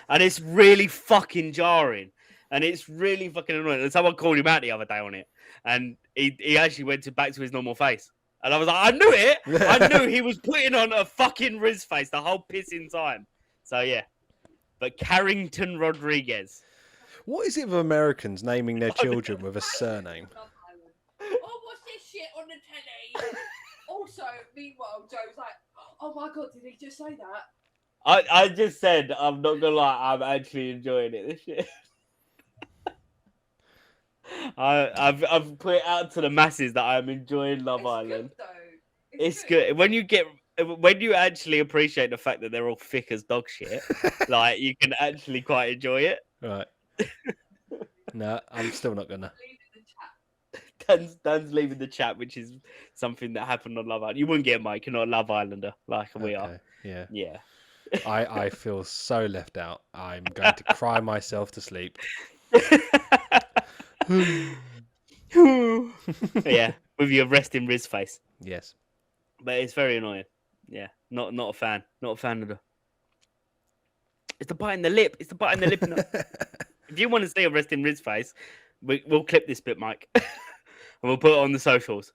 and it's really fucking jarring, and it's really fucking annoying. And someone called him out the other day on it, and he actually went back to his normal face, and I was like, "I knew it. I knew he was putting on a fucking Riz face the whole pissing time." So yeah, but Carrington Rodriguez. What is it with Americans naming their children with a surname? Oh, what's this shit on the telly? Also, meanwhile, Joe's like, oh my God, did he just say that? I just said, I'm not gonna lie, I'm actually enjoying it this year. I've put it out to the masses that I'm enjoying Love Island. Good, it's good. When you actually appreciate the fact that they're all thick as dog shit, like you can actually quite enjoy it. Right. No, I'm still not gonna. Dan's leaving the chat, which is something that happened on Love Island. You wouldn't get Mike, you're not a Love Islander like we are. Yeah. Yeah. I feel so left out. I'm going to cry myself to sleep. Yeah, with your resting Riz face. Yes. But it's very annoying. Yeah, not a fan. Not a fan of the. It's the bite in the lip. It's the bite in the lip. If you want to see a resting Riz face, we'll clip this bit, Mike, and we'll put it on the socials.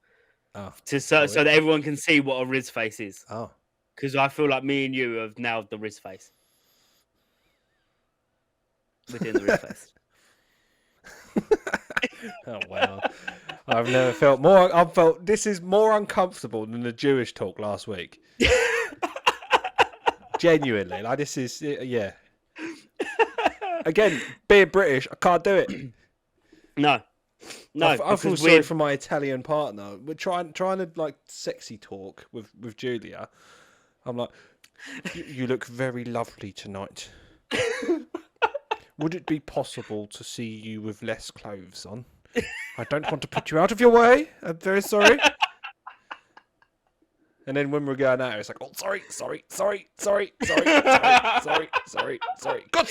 Oh. So that everyone can see what a Riz face is. Oh. Because I feel like me and you have nailed the Riz face. We're doing the Riz face. Oh wow! I've never felt more. I've felt this is more uncomfortable than the Jewish talk last week. Genuinely, like this is yeah. Again, being British, I can't do it. No. I feel sorry for my Italian partner. We're trying to like sexy talk with Julia. I'm like, you look very lovely tonight. Would it be possible to see you with less clothes on? I don't want to put you out of your way. I'm very sorry. And then when we're going out, it's like, oh, sorry. God's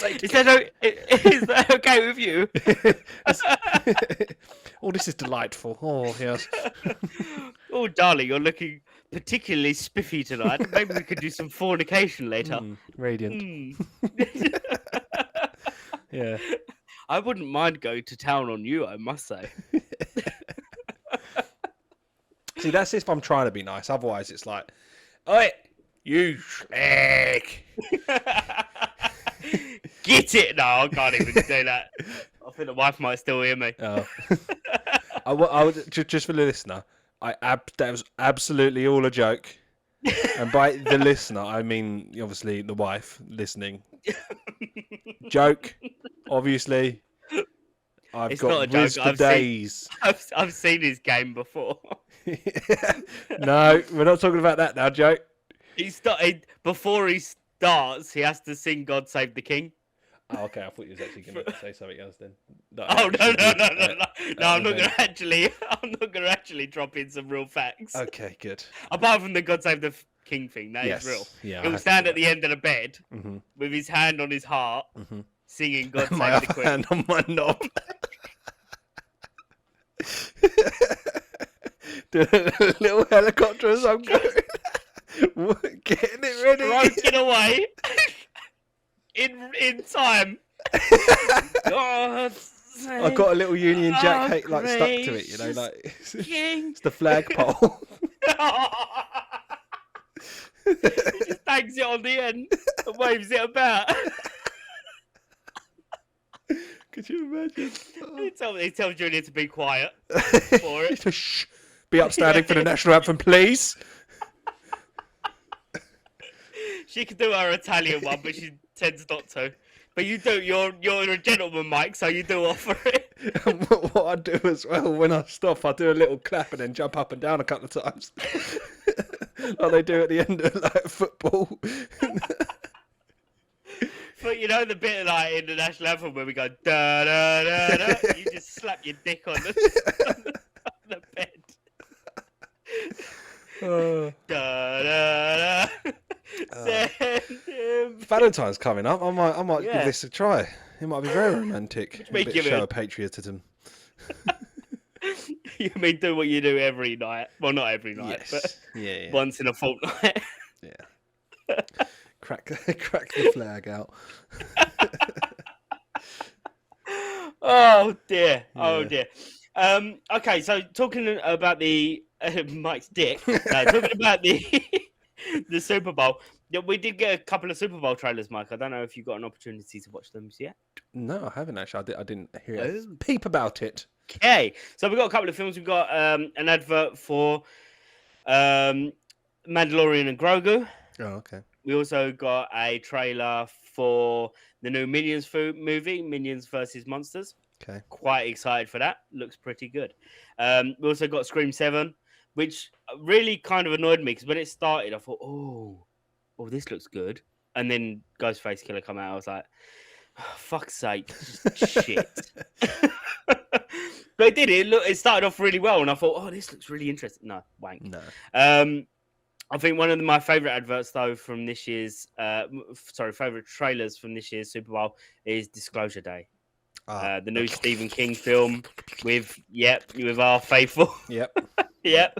sake. Is that okay with you? Oh, this is delightful. Oh, yes. Oh, darling, you're looking particularly spiffy tonight. Maybe we could do some fornication later. Radiant. Yeah. I wouldn't mind going to town on you, I must say. See, that's if I'm trying to be nice. Otherwise, it's like, oi, you slag. Get it! No, I can't even do that. I think the wife might still hear me. Oh. I would just for the listener, that was absolutely all a joke. And by the listener, I mean, obviously, the wife listening. Joke, obviously. It's got Riz for days. I've seen his game before. No, we're not talking about that now, joke. Before he starts, he has to sing "God Save the King." Oh, okay. I thought you was actually going to say something else then. No! I'm not going to actually drop in some real facts. Okay, good. Apart from the "God Save the King" thing, that is real. Yeah, he'll stand at the end of the bed with his hand on his heart, singing "God Save the Queen." Hand on my knob. Doing a little helicopter as I'm going. Getting it ready. Broken away. In time. God save I've got a little Union Jack like stuck to it, you know, like it's the flagpole. He just bangs it on the end and waves it about. Could you imagine? He tells Julia to be quiet for it. Shh. Be upstanding for the national anthem, please. She could do her Italian one, but she tends not to. But you do. You're a gentleman, Mike, so you do offer it. And what I do as well, when I stop, I do a little clap and then jump up and down a couple of times, like they do at the end of like football. But you know the bit like in the national anthem where we go da da da da, you just slap your dick on the bed. Da da da. Valentine's coming up. I might give this a try. It might be very romantic. A bit show of patriotism. You mean do what you do every night? Well, not every night, but once in a fortnight. Yeah. Crack the flag out. Oh dear. Oh dear. Okay, so talking about the Mike's dick. Talking about the Super Bowl. Yeah, we did get a couple of Super Bowl trailers, Mike. I don't know if you got an opportunity to watch them yet. No, I haven't actually. I didn't hear a peep about it. Okay, so we've got a couple of films. We've got an advert for Mandalorian and Grogu. Oh, okay. We also got a trailer for the new Minions movie, Minions vs. Monsters. Okay. Quite excited for that. Looks pretty good. We also got Scream 7, which really kind of annoyed me because when it started, I thought, oh, this looks good. And then Ghostface Killer come out. I was like, oh, fuck's sake, shit. But it did. It started off really well, and I thought, oh, this looks really interesting. No, wank. No. I think one of my favorite adverts, though, from this year's, favorite trailers from this year's Super Bowl is Disclosure Day. The new Stephen King film with our faithful. Yep. Yep.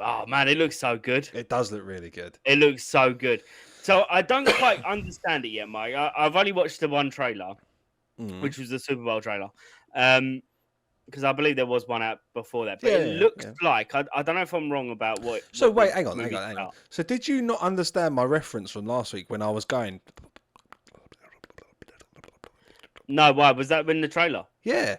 Oh man, it looks so good. It does look really good. It looks so good. So I don't quite understand it yet, Mike. I've only watched the one trailer, which was the Super Bowl trailer. Because I believe there was one out before that. But it looks like I don't know if I'm wrong about what. So wait, hang on. So did you not understand my reference from last week when I was going? No, why was that in the trailer? Yeah.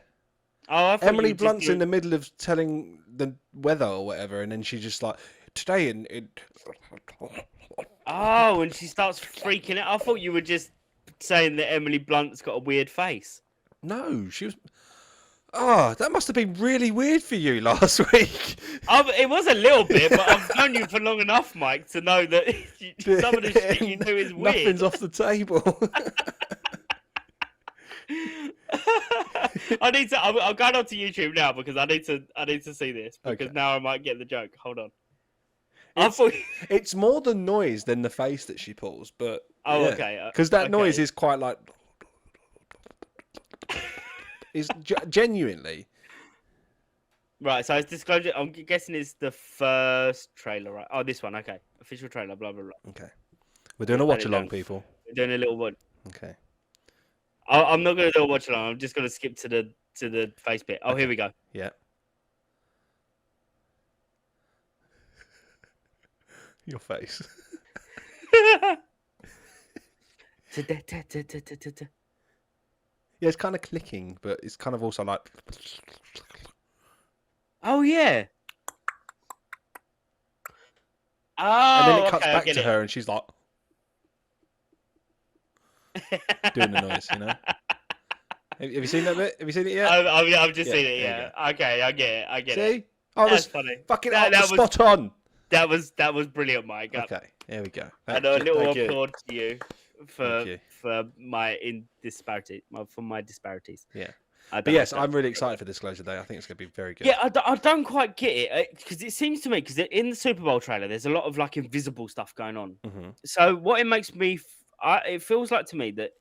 Oh, I thought Emily Blunt's in the middle of telling the weather or whatever, and then she's just like, today in. Oh, and she starts freaking out. I thought you were just saying that Emily Blunt's got a weird face. No, she was. Oh, that must have been really weird for you last week. It was a little bit, but I've known you for long enough, Mike, to know that some of the shit you do is weird. Nothing's off the table. I'm going on to YouTube now because I need to see this because now I might get the joke. Hold on. It's more the noise than the face that she pulls, but okay. Because that noise is quite like. It's genuinely. Right, so it's Disclosure. I'm guessing it's the first trailer, right? Oh, this one. Okay, official trailer. Blah blah blah. Okay, we're doing a watch along, people. We're doing a little one. Okay. I'm not going to do a watch along. I'm just going to skip to the face bit. Oh, okay. Here we go. Yeah. Your face. Yeah, it's kind of clicking, but it's kind of also like. Oh yeah. Oh, and then it cuts back to her, and she's like doing the noise, you know. Have you seen that bit? Have you seen it yet? I've just seen it. Yeah. Okay, I get it. I get it. See? Oh, that's funny. Fucking spot on. That was brilliant, Mike. Okay, here we go. And a little applaud to you for my disparities. Yeah. But yes, I'm really excited for Disclosure Day. I think it's going to be very good. Yeah, I don't quite get it because it seems to me because in the Super Bowl trailer there's a lot of like invisible stuff going on. Mm-hmm. So what it makes me, it feels like to me that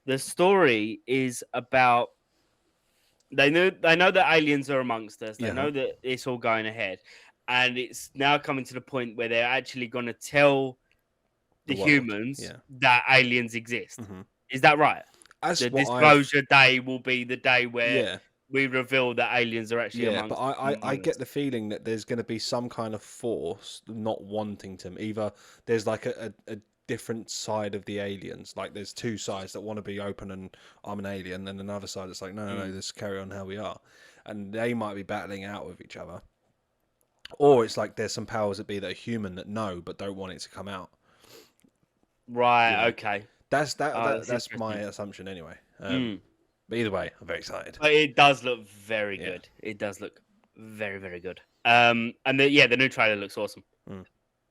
the story is about they know that aliens are amongst us. They know that it's all going ahead, and it's now coming to the point where they're actually going to tell the humans that aliens exist. Mm-hmm. Is that right? The Disclosure Day will be the day where we reveal that aliens are actually amongst us. But I get the feeling that there's going to be some kind of force not wanting to. Either there's like a different side of the aliens. Like there's two sides that want to be open and I'm an alien, and another side that's like, no, let's carry on how we are. And they might be battling out with each other. Or it's like there's some powers that be that are human that know but don't want it to come out. Right, okay. That's my assumption anyway. But either way, I'm very excited. But it does look very good. It does look very, very good. And the new trailer looks awesome.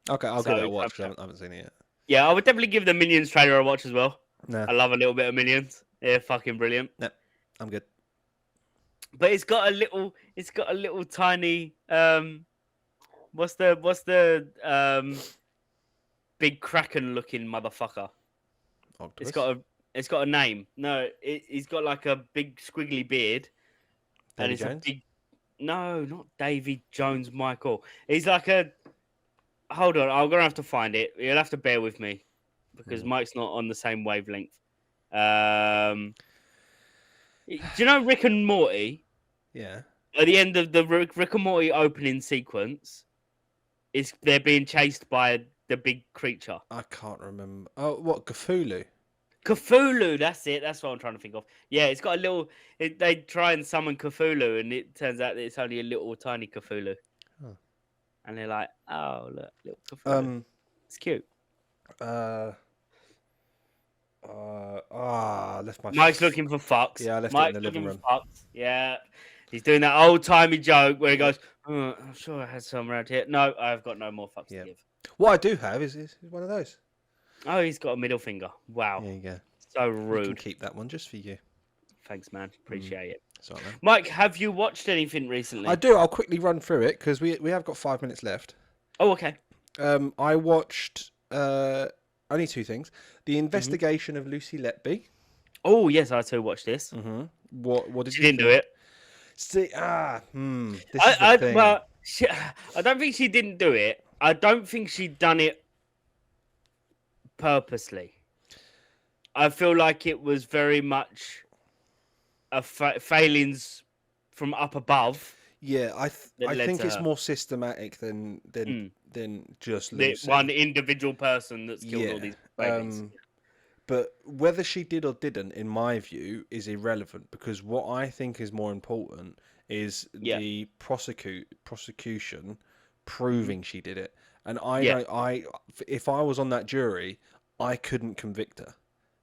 Okay, I'll give it a watch because I haven't seen it yet. Yeah, I would definitely give the Minions trailer a watch as well. I love a little bit of Minions. They're fucking brilliant. No, I'm good. But it's got a little tiny what's the big Kraken looking motherfucker? Octopus? It's got a name. No, he's got like a big squiggly beard. Davy Jones? No, not Davy Jones Michael. He's like a hold on, I'm gonna have to find it. You'll have to bear with me because Mike's not on the same wavelength. Do you know Rick and Morty? Yeah. At the end of the Rick and Morty opening sequence, they're being chased by the big creature. I can't remember. Oh, what Cthulhu? Cthulhu, that's it. That's what I'm trying to think of. Yeah, it's got a little. They try and summon Cthulhu, and it turns out that it's only a little tiny Cthulhu. Oh. And they're like, "Oh, look, little Cthulhu. It's cute." Left my. Mike's looking for fucks. Yeah, I left Mike's it in the living room. Fucks. Yeah, he's doing that old timey joke where he goes, "I'm sure I had some around here." No, I've got no more fucks to give. What I do have is one of those. Oh, he's got a middle finger. Wow. There you go. So You rude. can keep that one just for you. Thanks, man. Appreciate it. Sorry, man. Mike, have you watched anything recently? I do. I'll quickly run through it because we have got 5 minutes left. Oh, okay. I watched only 2 things: the investigation of Lucy Letby. Oh, yes, I too watched this. Mm-hmm. What did She you didn't do it. See, this is the thing. Well, I don't think she didn't do it. I don't think she'd done it purposely. I feel like it was very much a failings from up above. Yeah, I led think to it's her. more systematic than just The Lucy. one individual person that's killed all these babies. But whether she did or didn't, in my view, is irrelevant because what I think is more important is the prosecution proving she did it. And if I was on that jury, I couldn't convict her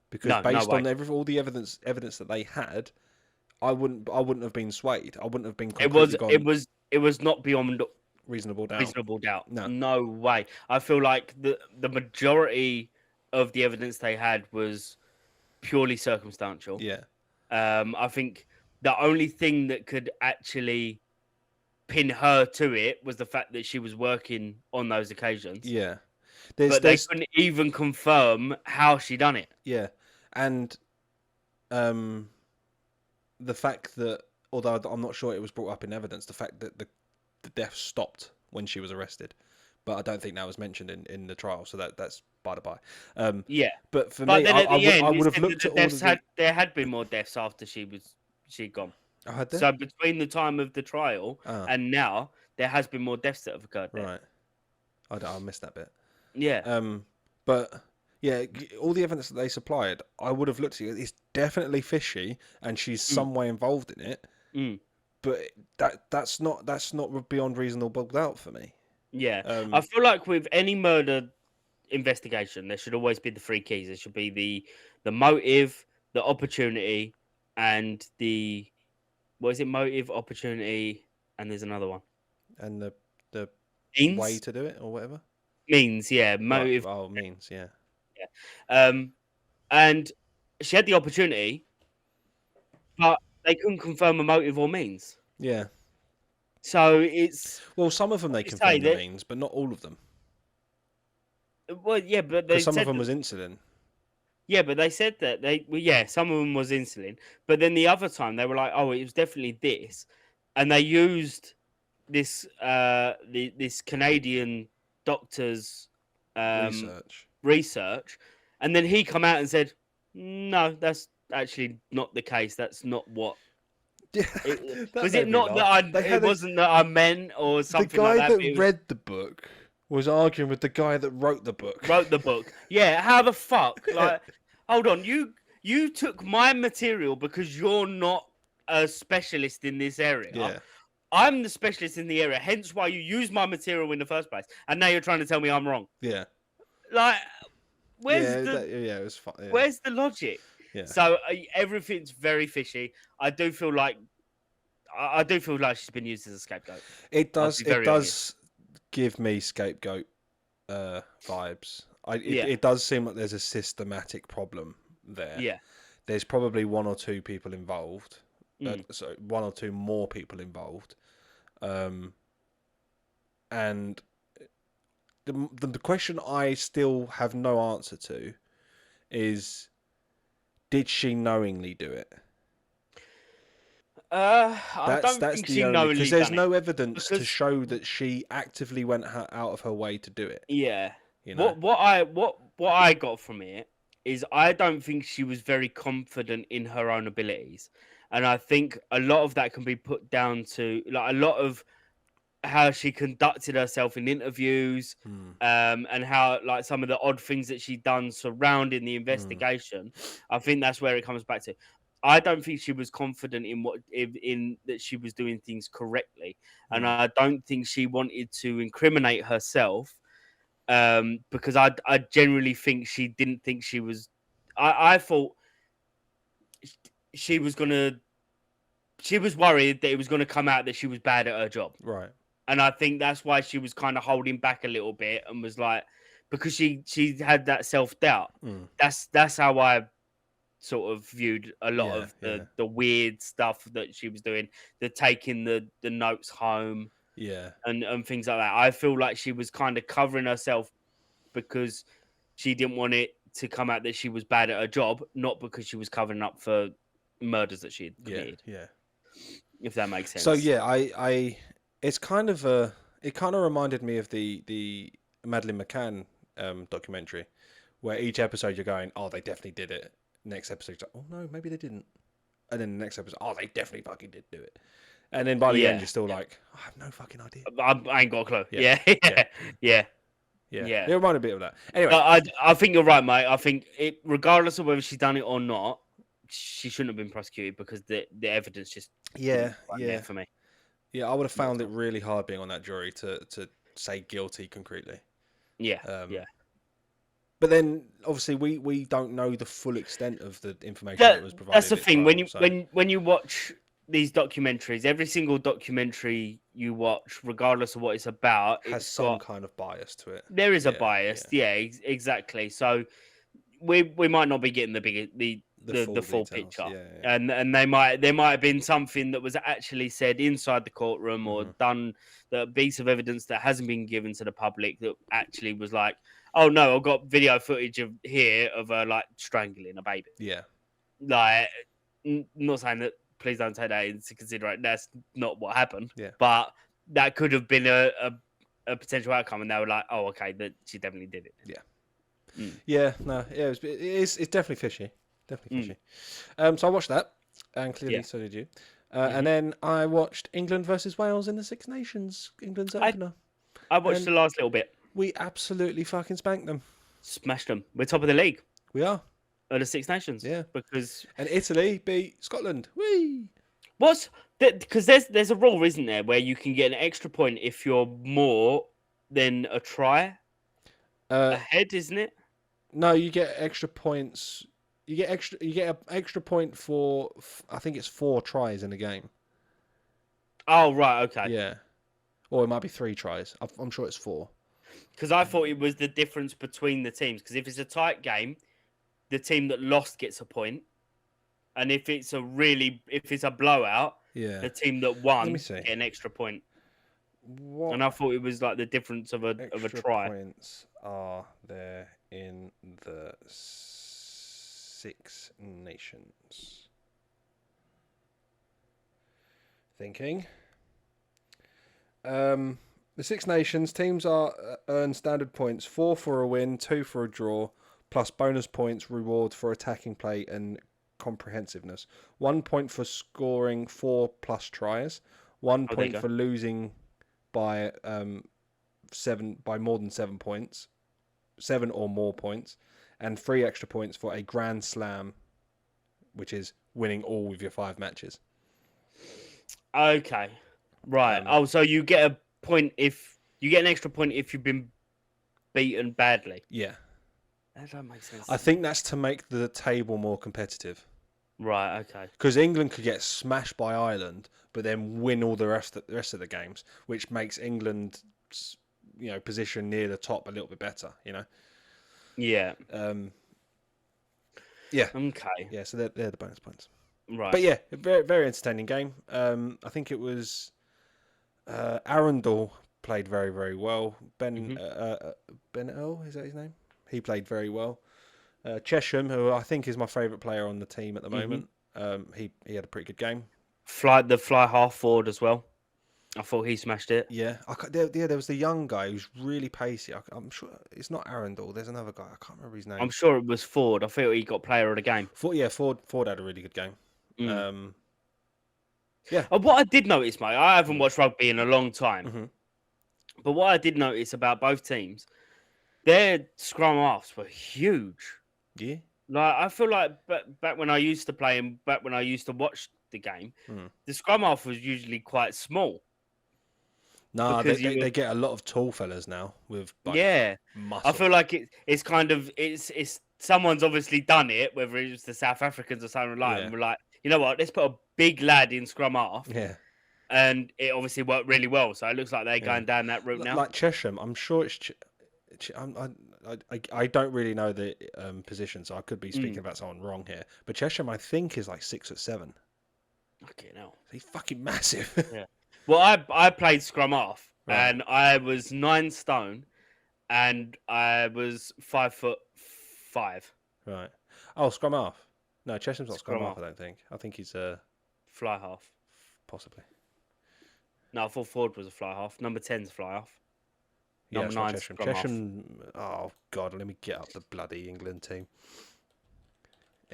because based on all the evidence that they had, I wouldn't have been swayed. I wouldn't have been. It was not beyond reasonable doubt. Reasonable doubt. No. No way. I feel like the majority of the evidence they had was purely circumstantial. Yeah. I think the only thing that could actually pin her to it was the fact that she was working on those occasions. Yeah. But they couldn't even confirm how she done it. Yeah. And the fact that, although I'm not sure it was brought up in evidence, the fact that the death stopped when she was arrested. But I don't think that was mentioned in the trial, so that's by the by. Yeah. But for me, I would have looked at all of there had been more deaths after she'd gone. I had that. So between the time of the trial and now, there has been more deaths that have occurred there. Right. I missed that bit. Yeah. But yeah, all the evidence that they supplied, I would have looked at it. It's definitely fishy, and she's some way involved in it. But that's not beyond reasonable doubt for me. Yeah, I feel like with any murder investigation, there should always be the 3 keys. There should be the motive, the opportunity, and the motive, opportunity, and there's another one. And the means? Way to do it or whatever. Means, yeah, motive. Oh, means, yeah. Yeah. And she had the opportunity, but they couldn't confirm a motive or means. Yeah. So it's some of them they confirmed the means, but not all of them. Well, yeah, but they some of them was insulin. Yeah, but they said that some of them was insulin, but then the other time they were like, oh, it was definitely this, and they used this this Canadian doctor's research, and then he come out and said, no, that's actually not the case. That's not what. Was it not that wasn't that I meant or something like that? The guy that read the book was arguing with the guy that wrote the book. Yeah, how the fuck? Like, hold on, you took my material because you're not a specialist in this area. Yeah. I'm the specialist in the area, hence why you used my material in the first place. And now you're trying to tell me I'm wrong. Yeah. Like, where's it was fun. Yeah. Where's the logic? Yeah. So everything's very fishy. I do feel like she's been used as a scapegoat. It does give me scapegoat vibes. It does seem like there's a systematic problem there. Yeah. There's probably 1 or 2 people involved. So 1 or 2 more people involved. And the question I still have no answer to is, did she knowingly do it? I don't think she knowingly, because there's no evidence to show that she actively went out of her way to do it. Yeah. You know? What I got from it is I don't think she was very confident in her own abilities, and I think a lot of that can be put down to like a lot of how she conducted herself in interviews, and how like some of the odd things that she'd done surrounding the investigation. I think that's where it comes back to. I don't think she was confident in in that she was doing things correctly, and I don't think she wanted to incriminate herself, because I generally think she didn't think she was. I thought she was gonna. She was worried that it was going to come out that she was bad at her job, Right. and I think that's why she was kind of holding back a little bit and was like, because she had that self doubt. That's how I sort of viewed a lot of the weird stuff that she was doing, the taking the notes home, and things like that. I feel like she was kind of covering herself because she didn't want it to come out that she was bad at her job, not because she was covering up for murders that she had committed. Yeah. If that makes sense. So yeah, it's kind of it kind of reminded me of the Madeleine McCann documentary, where each episode you're going, oh, they definitely did it. Next episode, you're like, oh no, maybe they didn't. And then the next episode, oh, they definitely fucking did do it. And then by the end, you're still like, I have no fucking idea. I ain't got a clue. Yeah. It reminded me of that. Anyway, I think you're right, mate. I think regardless of whether she's done it or not, she shouldn't have been prosecuted because the evidence just there for me. Yeah, I would have found it really hard being on that jury to say guilty concretely. Yeah. But then, obviously, we don't know the full extent of the information that was provided. That's the thing. When you watch these documentaries, every single documentary you watch, regardless of what it's about, has some kind of bias to it. There is a bias. Yeah, exactly. So we might not be getting the full picture, and there might have been something that was actually said inside the courtroom or done, the piece of evidence that hasn't been given to the public that actually was like, oh no, I've got video footage of her like strangling a baby. Yeah, like not saying that. Please don't take that into consideration. That's not what happened. Yeah, but that could have been a potential outcome, and they were like, oh, okay, that she definitely did it. Yeah, yeah, no, yeah, it's definitely fishy. Definitely fishy. So I watched that, and clearly so did you. And then I watched England versus Wales in the Six Nations, England's opener. I watched the last little bit. We absolutely fucking spanked them. Smashed them. We're top of the league. We are. Of the Six Nations. Yeah. Because... And Italy beat Scotland. Whee! Because there's a rule, isn't there, where you can get an extra point if you're more than a try ahead, isn't it? No, you get extra points... You get an extra point for, I think it's 4 tries in a game. Oh, right, okay. Yeah. Or it might be 3 tries. I'm sure it's 4. Because I thought it was the difference between the teams. Because if it's a tight game, the team that lost gets a point. And if it's a blowout, the team that won get an extra point. What and I thought it was like the difference of a try. Points are there in the Six Nations? Thinking. The Six Nations teams earn standard points: 4 for a win, 2 for a draw, plus bonus points reward for attacking play and comprehensiveness. 1 point for scoring 4 plus tries. 1 point for losing by more than 7 points, 7 or more points, and 3 extra points for a Grand Slam, which is winning all of your 5 matches. Okay, right. So you get a point if you get an extra point if you've been beaten badly. Yeah, that don't make sense. I think that's to make the table more competitive. Right. Okay. Because England could get smashed by Ireland, but then win all the rest of the games, which makes England's position near the top a little bit better. Yeah. Yeah. Okay. Yeah. So they're the bonus points. Right. But yeah, a very, very entertaining game. I think it was Arundel played very, very well. Ben Earl, is that his name? He played very well. Chesham, who I think is my favourite player on the team at the moment, he had a pretty good game. The fly half forward as well. I thought he smashed it. Yeah, there was the young guy who's really pacey. I'm sure it's not Arundel. There's another guy. I can't remember his name. I'm sure it was Ford. I feel he got player of the game. Ford had a really good game. Yeah. What I did notice, mate, I haven't watched rugby in a long time, Mm-hmm. but what I did notice about both teams, their scrum halves were huge. Yeah. Like I feel like back when I used to play and back when I used to watch the game, the scrum half was usually quite small. No, because they get a lot of tall fellas now with like, yeah, muscle. I feel like it's kind of it's someone's obviously done it, whether it's the South Africans or something like that. And we're like, you know what, let's put a big lad in scrum half. Yeah. And it obviously worked really well. So it looks like they're going down that route now. Like Chesham, I'm sure it's. I don't really know the position, so I could be speaking about someone wrong here. But Chesham, I think, is like 6'7". Okay, no, he's fucking massive. Yeah. Well, I played scrum half, and I was 9 stone, and I was 5'5". Right. Oh, scrum half. No, Chesham's not scrum half. I don't think. I think he's a fly half. Possibly. No, I thought Ford was a fly half. Number 10's a fly half. Number 9's Chesham. Oh God, let me get up the bloody England team.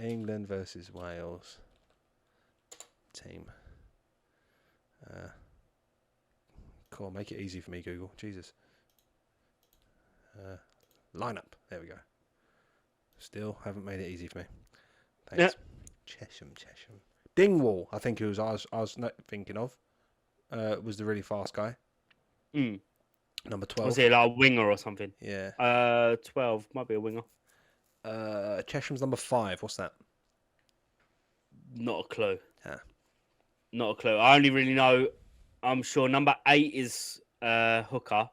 England versus Wales team. Cool, make it easy for me, Google. Jesus. Lineup. There we go. Still haven't made it easy for me. Thanks. Chesham. Dingwall, I think it was I was thinking of. Was the really fast guy. Number 12. Was it like a winger or something? Yeah. 12 might be a winger. Chesham's number 5. What's that? Not a clue. Yeah. Not a clue. I only really know. I'm sure number 8 is hooker.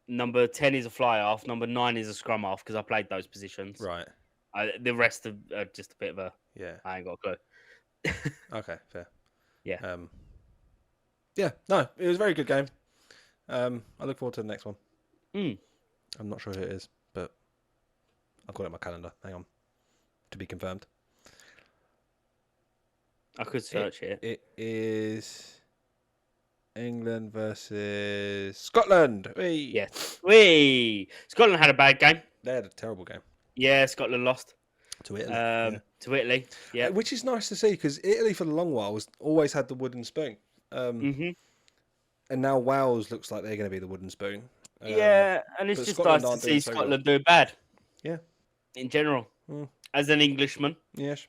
Number 10 is a fly half. Number 9 is a scrum half because I played those positions. Right. The rest are just a bit of a. Yeah. I ain't got a clue. Okay, fair. Yeah. Yeah. No, it was a very good game. I look forward to the next one. I'm not sure who it is, but I've got it in my calendar. Hang on. To be confirmed. I could search it. It is England versus Scotland. Whee! Yes. Whee! Scotland had a bad game. They had a terrible game. Yeah, Scotland lost. To Italy. To Italy. Yeah. Which is nice to see because Italy for the long while was always had the wooden spoon. And now Wales looks like they're going to be the wooden spoon. Yeah, and it's just Scotland nice to see so Scotland do bad. Yeah. In general. As an Englishman. Yes.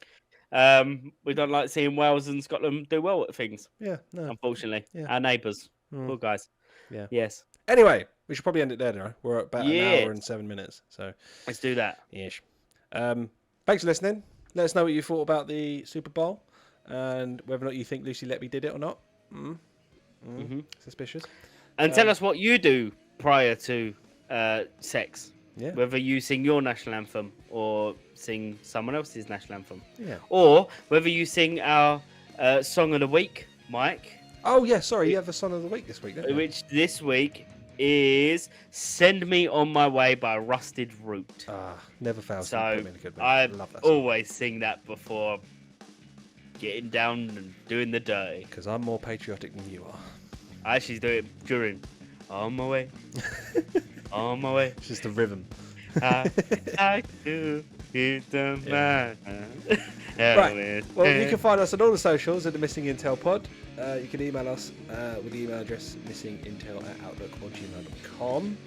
We don't like seeing Wales and Scotland do well at things. Yeah, no. Unfortunately. Yeah. Our neighbours. Poor guys. Yeah. Yes. Anyway, we should probably end it there now. We're at about an hour and 7 minutes. So let's do that. Yes. Thanks for listening. Let us know what you thought about the Super Bowl and whether or not you think Lucy Letby did it or not. Suspicious. And tell us what you do prior to sex. Yeah. Whether you sing your national anthem or sing someone else's national anthem. Yeah. Or whether you sing our song of the week, Mike. Oh, yeah. Sorry, you have a song of the week this week, don't you? Which this week is Send Me On My Way by Rusted Root. Never fails. So I love that song. always sing that before getting down and doing the dirty. Because I'm more patriotic than you are. I actually do it during On My Way. On my way. It's just the rhythm. I like to hit the man. Right. Well, you can find us on all the socials at the Missing Intel Pod. You can email us with the email address missingintel@outlook.gmail.com.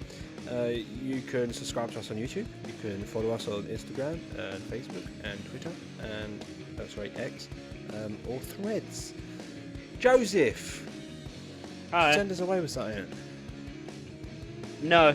You can subscribe to us on YouTube. You can follow us on Instagram and Facebook and Twitter and X or Threads. Joseph, Hi. send us away with something. No.